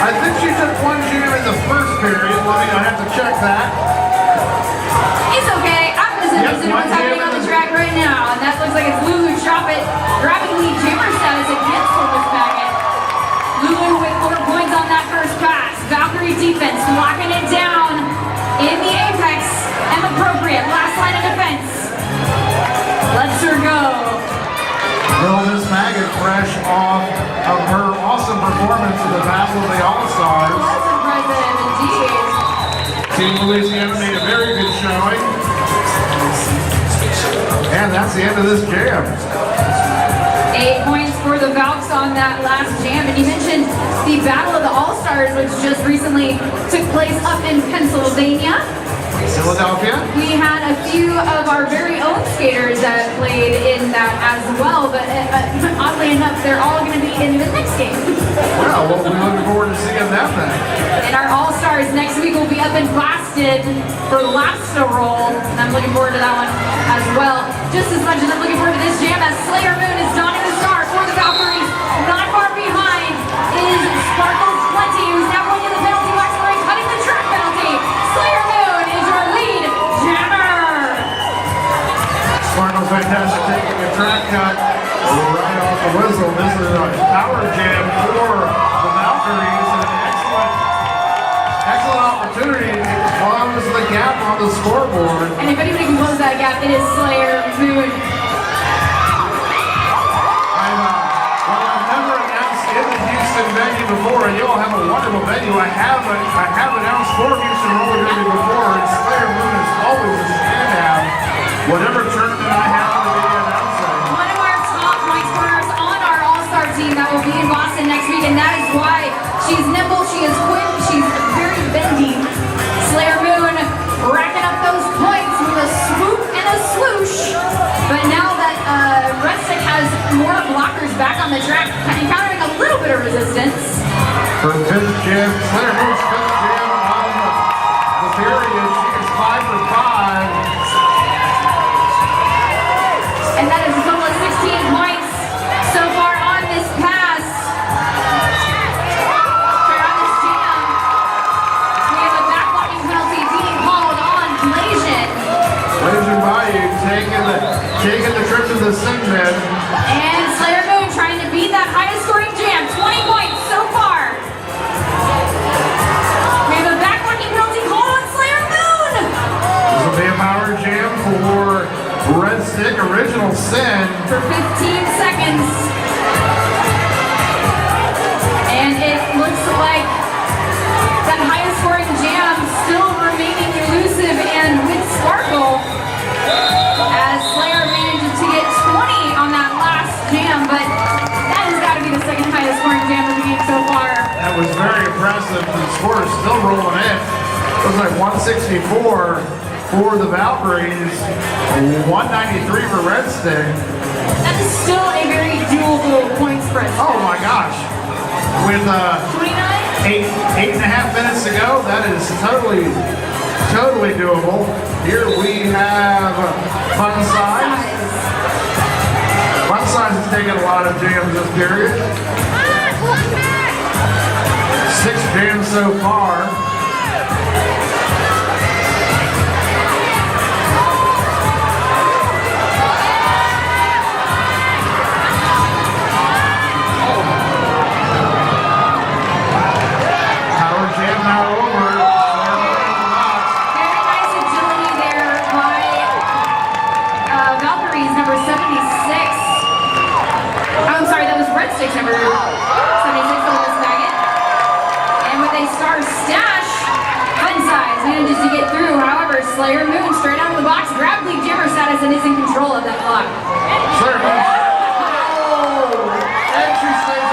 I think she took one jam in the first period. I have to check that. It's okay. I'm just interested in what's happening on the track right now, and that looks like it's Lulu Choppet grabbing lead jammer status against Miss Madigan. Lulu with 4 points on that first pass. Valkyrie defense locking it down in the apex and appropriate last line of defense. Let's her go. Little Miss Maggot fresh off of her awesome performance in the Battle of the All-Stars. Was impressive indeed. Team Louisiana made a very good showing. And that's the end of this jam. 8 points for the Valks on that last jam. And you mentioned the Battle of the All-Stars, which just recently took place up in Pennsylvania. Philadelphia. We had a few of our very own skaters that played in that as well, but oddly enough, they're all going to be in the next game. Well, we'll be looking forward to seeing them then. And our All-Stars next week will be up in Boston for Lasta Roll, and I'm looking forward to that one as well. Just as much as I'm looking forward to this jam, as Slayer Moon is donning the star for the Valkyries. Not far behind is Sparkles Plenty, who's now going to the penalty box for a cutting the track penalty. Slayer Moon is your lead jammer. Sparkle's fantastic, taking a track cut right off the whistle. This is a power jam for the Valkyries, and an excellent opportunity to close the gap on the scoreboard. And if anybody can close that gap, it is Slayer Moon. I've never announced in the Houston venue before, and you all have a wonderful venue. I have announced for Houston Roller Derby before, and Slayer Moon is always a standout. Whatever tournament I happen to be announcing. One of our top point scorers on our All-Star team that will be in Boston next week, and that is why she's nimble, she is quick, she's very bendy. Slayer Moon racking up those points with a swoop and a swoosh. But now that Red Stick has more blockers back on the track, encountering a little bit of resistance. Her fifth jam, Slayer Moon's fifth jam on the period. She is 5 for 5. And that is a total of 16 points so far on this pass. Sorry, on this jam. We have a backwalking penalty being called on Blasian. Blasian Bayou taking the trip to the Signet. And Slayer Moon trying to beat that highest scoring jam. 20 points so far. We have a backwalking penalty called on Slayer Moon. This will be a power jam for Red Stick, Original Sin. For 15 seconds. And it looks like that highest scoring jam still remaining elusive and with Sparkle. As Slayer manages to get 20 on that last jam, but that has got to be the second highest scoring jam of the game so far. That was very impressive. The score is still rolling in. It was like 164 for the Valkyries, 193 for Red Stick. That is still a very doable point spread. Oh my gosh. With 29? 8.5 minutes to go, that is totally doable. Here we have Fun Size. Fun Size has taken a lot of jams this period. 6 jams so far. Power jam now over. Very nice agility there by Valkyries, number 76. Oh, I'm sorry, that was Red Stick's number 76 on this nugget. And with a star stash, Fun Size manages to get through. However, Slayer Moon straight out of the box, grabbed lead jammer status and is in control of that clock. Slayer Moon. And she stays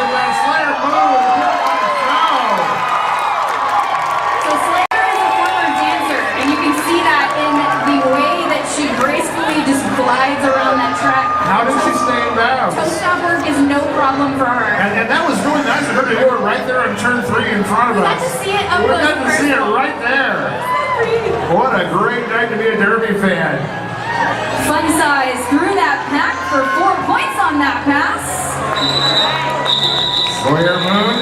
right there. What a great night to be a Derby fan. Fun size through that pack for 4 points on that pass. Slayer Moon.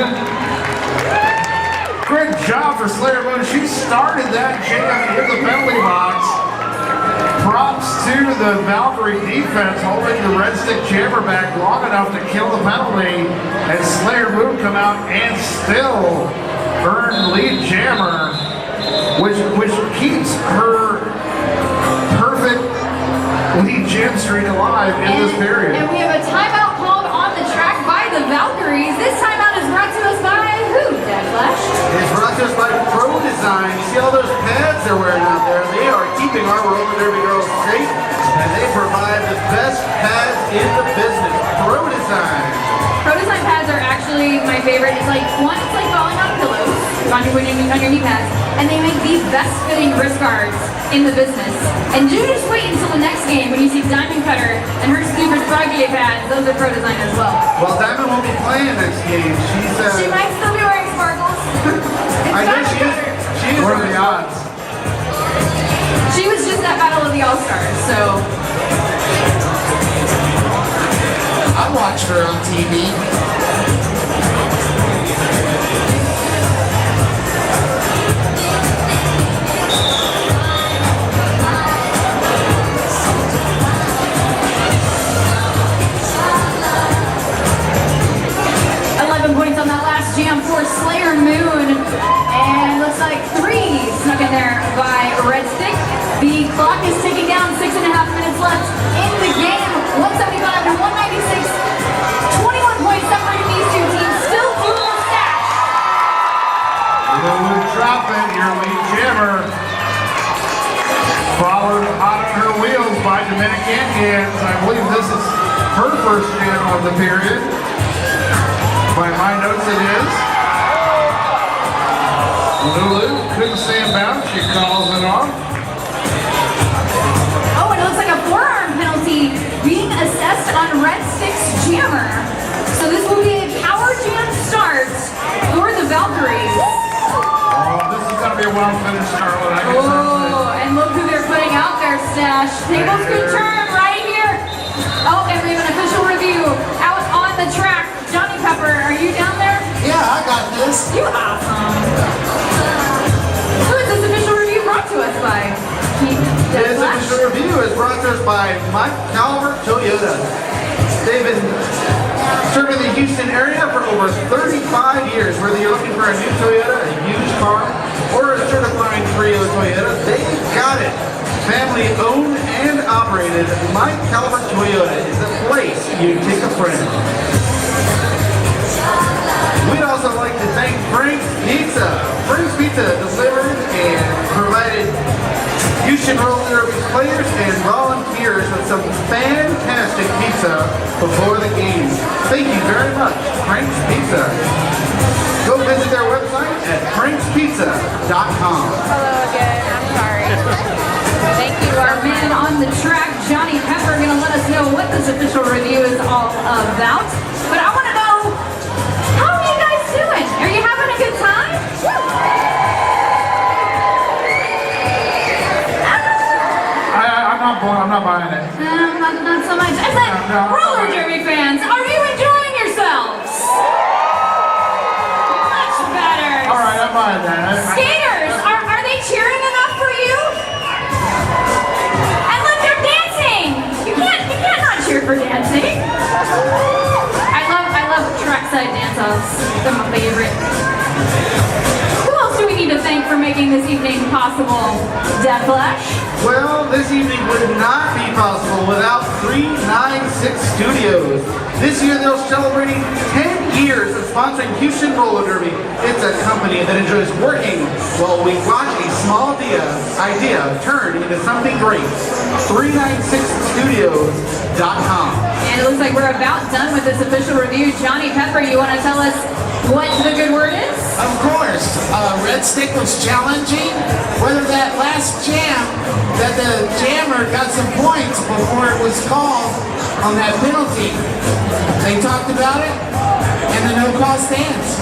Great job for Slayer Moon. She started that jam in the penalty box. Props to the Valkyrie defense holding the Red Stick Jammer back long enough to kill the penalty. And Slayer Moon come out and still earn lead jammer, which keeps her perfect lead jam streak alive in this period. And we have a timeout called on the track by the Valkyries. This timeout is brought to us by who, Dad Flash? It's brought to us by Pro Design. You see all those pads they're wearing out there? They are keeping our roller derby girls safe, and they provide the best pads in the business. Pro Design. Pro Design pads are actually my favorite. It's like falling on pillows on your knee pads, and they make the best fitting wrist guards in the business. And you just wait until the next game when you see Diamond Cutter and her stupid Froggy pads. Those are Pro Design as well. Well, Diamond won't be playing next game. She might still be wearing sparkles. I know she is. She is. What are the odds? She was just at Battle of the All-Stars, so. I watched her on TV. 11 points on that last jam for Slayer Moon. And looks like 3 snuck in there by Red Stick. The clock is ticking down, 6.5 minutes left in the game. 175 to 196. 21 points separating these two teams. Still doing the stack. Lulu dropping your lead jammer. Followed hot on her wheels by Dominican Gans. I believe this is her first jam of the period. By my notes it is. Lulu couldn't stay in bounds. She calls it off. Oh, and it looks like a forearm penalty being assessed on Red Stick's jammer. So this will be a power jam start for the Valkyries. Oh, this is going to be a well-finished Scarlet. I can sense Oh, and look who they're putting out there, Stash. Tables could turn right here. Oh, and we have an official review out on the track. Johnny Pepper, are you down there? Yeah, I got this. You awesome. Who is this official review brought to us by? This official review is brought to us by Mike Calvert Toyota. They've been serving the Houston area for over 35 years. Whether you're looking for a new Toyota, a used car, or a certified Trio Toyota, they've got it. Family owned and operated, Mike Calvert Toyota is the place you take a friend. We'd also like to thank Frank's Pizza. Frank's Pizza delivered and provided Houston Roller Derby players and volunteers with some fantastic pizza before the game. Thank you very much, Frank's Pizza. Go visit their website at frankspizza.com. Hello again, I'm sorry. Thank you, our man on the track, Johnny Pepper, going to let us know what this official review is all about. But I want to know, how are you guys doing? Are you having a good time? I'm not buying it. Not so much. I said, No. roller derby fans, are you enjoying yourselves? Much better. All right, I'm buying that. Skaters, are they cheering enough for you? And look, they're dancing. You can't not cheer for dancing. I love trackside dance-offs. They're my favorite. Who else do we need to thank for making this evening possible? Death Flash? Well, this evening would not be possible without 396 Studios. This year they're celebrating 10 years of sponsoring Houston Roller Derby. It's a company that enjoys working while we watch a small idea turn into something great. 396studios.com. And it looks like we're about done with this official review. Johnny Pepper, you want to tell us what the good word is? Of course, Red Stick was challenging whether that last jam, that the jammer got some points before it was called on that penalty. They talked about it, and the no call stands.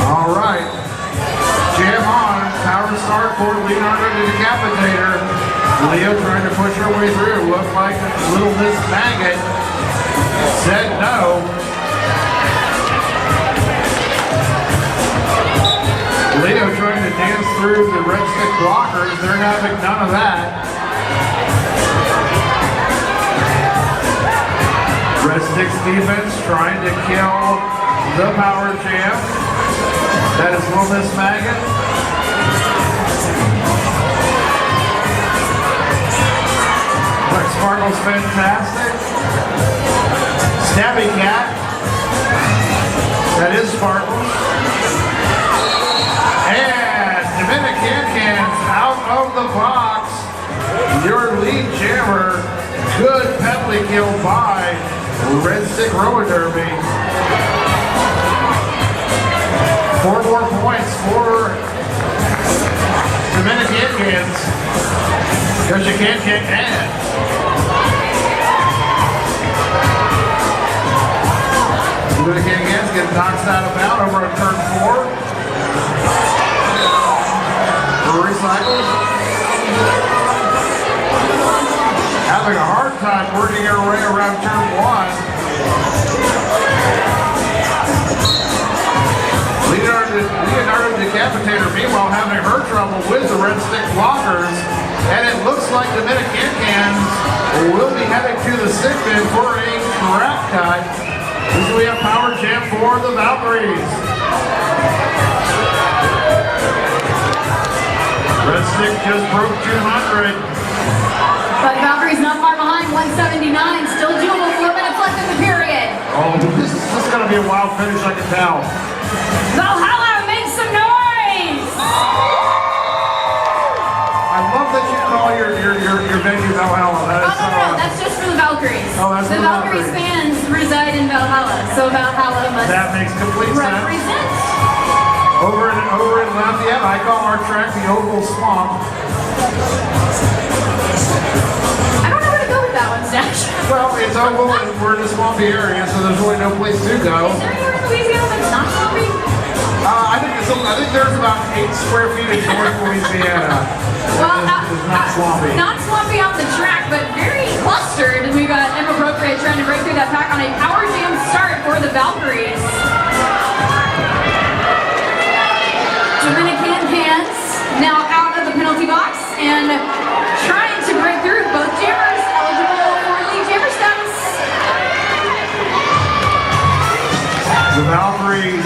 All right. for Leonardo the Decapitator. Leo trying to push her way through. Looked like Little Miss Maggot said no. Leo trying to dance through the red stick blockers. They're having none of that. Red Stick's defense trying to kill the Power Jam. That is Little Miss Maggot. Black Sparkle's fantastic. Stabby Cat. That is Sparkles. And Dominican's out of the box. Your lead jammer. Good penalty kill by Red Stick Roller Derby. 4 more points for Dominicans. Because you can't kick hands. Dominicans get knocked out of bounds over on turn 4. Recycles. Having a hard time working her way around turn 1. Leonardo Decapitator, meanwhile, having her trouble with the red stick blockers. And it looks like Dominicans will be heading to the stick bin for a trap cut. This we have Power Jam for the Valkyries. Red Stick just broke 200. But Valkyries not far behind, 179. Still doable, 4 minutes left in the period. Oh, this is going to be a wild finish, I can tell. Valhalla, make some noise! I love that you call your venue Valhalla. That is, No, that's just for the Valkyries. Oh, that's the for the Valkyries Valkyries. fans reside in Valhalla, so Valhalla must that makes complete sense. represent. Over in Lafayette, I call our track the Oval Swamp. I don't know where to go with that one, Stash. Well, it's oval and we're in a swampy area, so there's really no place to go. Is there anywhere in Louisiana that's not swampy? I think there's about 8 square feet in North Louisiana. Well, It's not swampy. Not swampy on the track, but very clustered. We got Inappropriate trying to break through that pack on a Power Jam start for the Valkyries. Dominican hands now out of the penalty box and trying to break through. Both jammers eligible for lead jammer status. The Valkyrie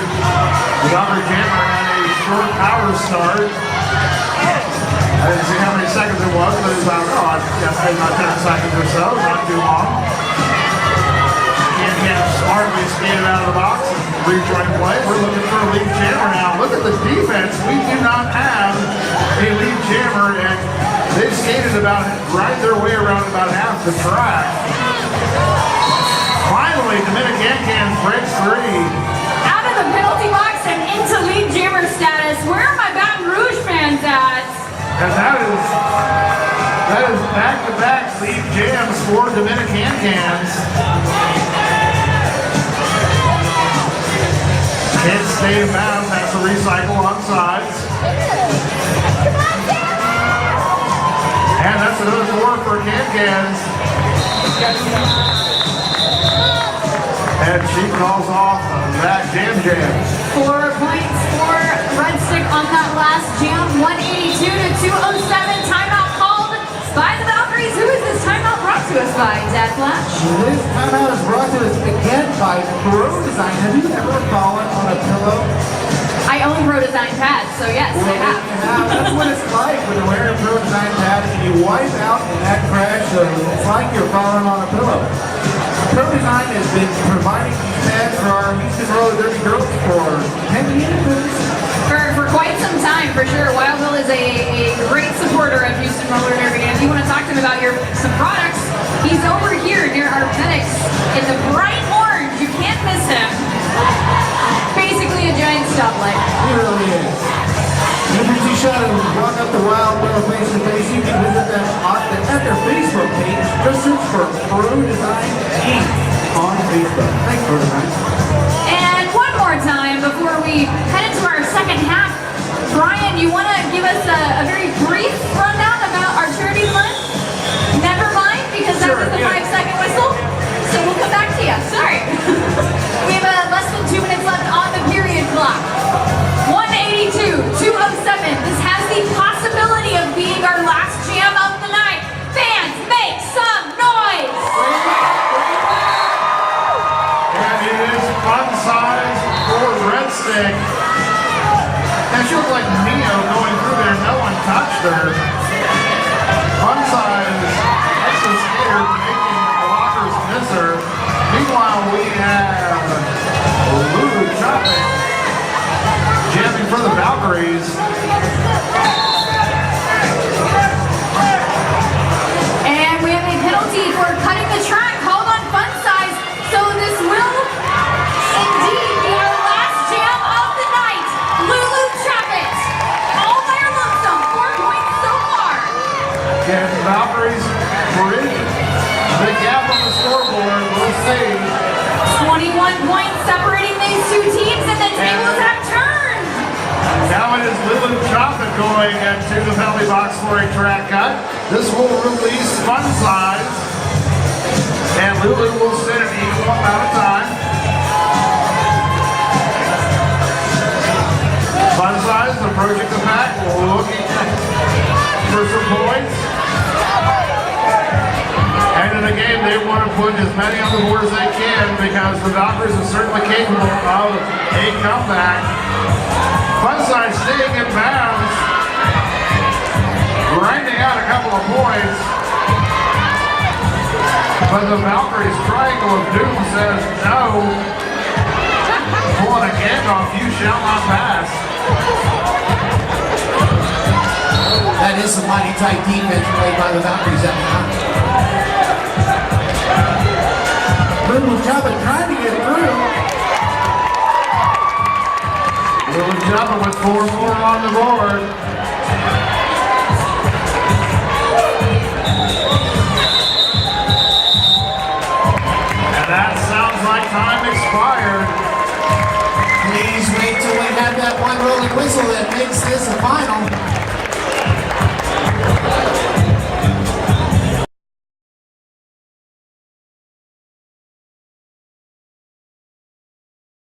jammer had a short power start. I didn't see how many seconds it was, but it was about, maybe about 10 seconds or so, not too long. Can smartly skated out of the box and rejoin play. We're looking for a lead jammer now. Look at the defense. We do not have a lead jammer, and they've skated right their way around about half the track. Finally, Dominican breaks 3. Out of the penalty box and into lead jammer status. Where are my Baton Rouge fans at? And that is back-to-back lead jams for Dominicans. Can't stay in bounds, has to recycle on sides. And that's another 4 for Can-Cans. And she calls off that jam. 4 points for Red Stick on that last jam. 182 to 207. Timeout called by the Valkyries. Who is this timeout brought to us by, Dad Flash? This timeout is brought to us again by Pro Design. Have you ever fallen on a pillow? I own Pro Design pads, so yes, I have. That's what it's like when you're wearing Pro Design pads and you wipe out in that crash, so it's like you're falling on a pillow. Pro Design has been providing these pads for our Houston Roller Derby girls for 10 years. For quite some time, for sure. Wild Bill is a great supporter of Houston Roller Derby. And if you want to talk to him about some products, he's over here near our clinics in the bright orange. You can't miss him. Basically a giant stoplight. He really is. If you shot and walk up the Wild Bill face to face, you can visit them at their Facebook page. Just search for Pro Design Inc. on Facebook. Thanks, Pro Design. And one more time before we head into our second half, Brian, you want to give us a very brief rundown about our charity fund? Never mind, because that Sure, was the yeah. 5-second whistle. So we'll come back to you. Sorry. We have less than 2 minutes left on the period clock. 182, 207. This has the possibility of being our last jam of the night. Fans, make some noise! And it is fun size for Red Stick. And she looked like Neo going through there. No one touched her. Fun size. That's the skater making blockers miss her. Meanwhile, we have Lulu Chopping jamming for the Valkyries. And we have a penalty for cutting the track. Hold on, fun size. So this will indeed be our last jam of the night. Lulu Chappett. All by her lonesome. 4 points so far. Again, the Valkyries bridge the gap on the scoreboard. We'll see. 21 points separating these two teams, and the tables have turned. Now it is Lulu Choppin going into the penalty box for a track cut. This will release Fun Size. And Lulu will sit an equal amount of time. Fun Size approaching the pack, looking for some points. And in the game, they want to put as many on the board as they can because the Valkyries are certainly capable of a comeback. Fun Size staying in bounds, grinding out a couple of points. But the Valkyries Triangle of Doom says no. Pulling a Gandalf, you shall not pass. That is some mighty tight defense played by the Valkyries at the time. Lulu Choppin trying to get through. Lulu Choppin with 4-4 on the board.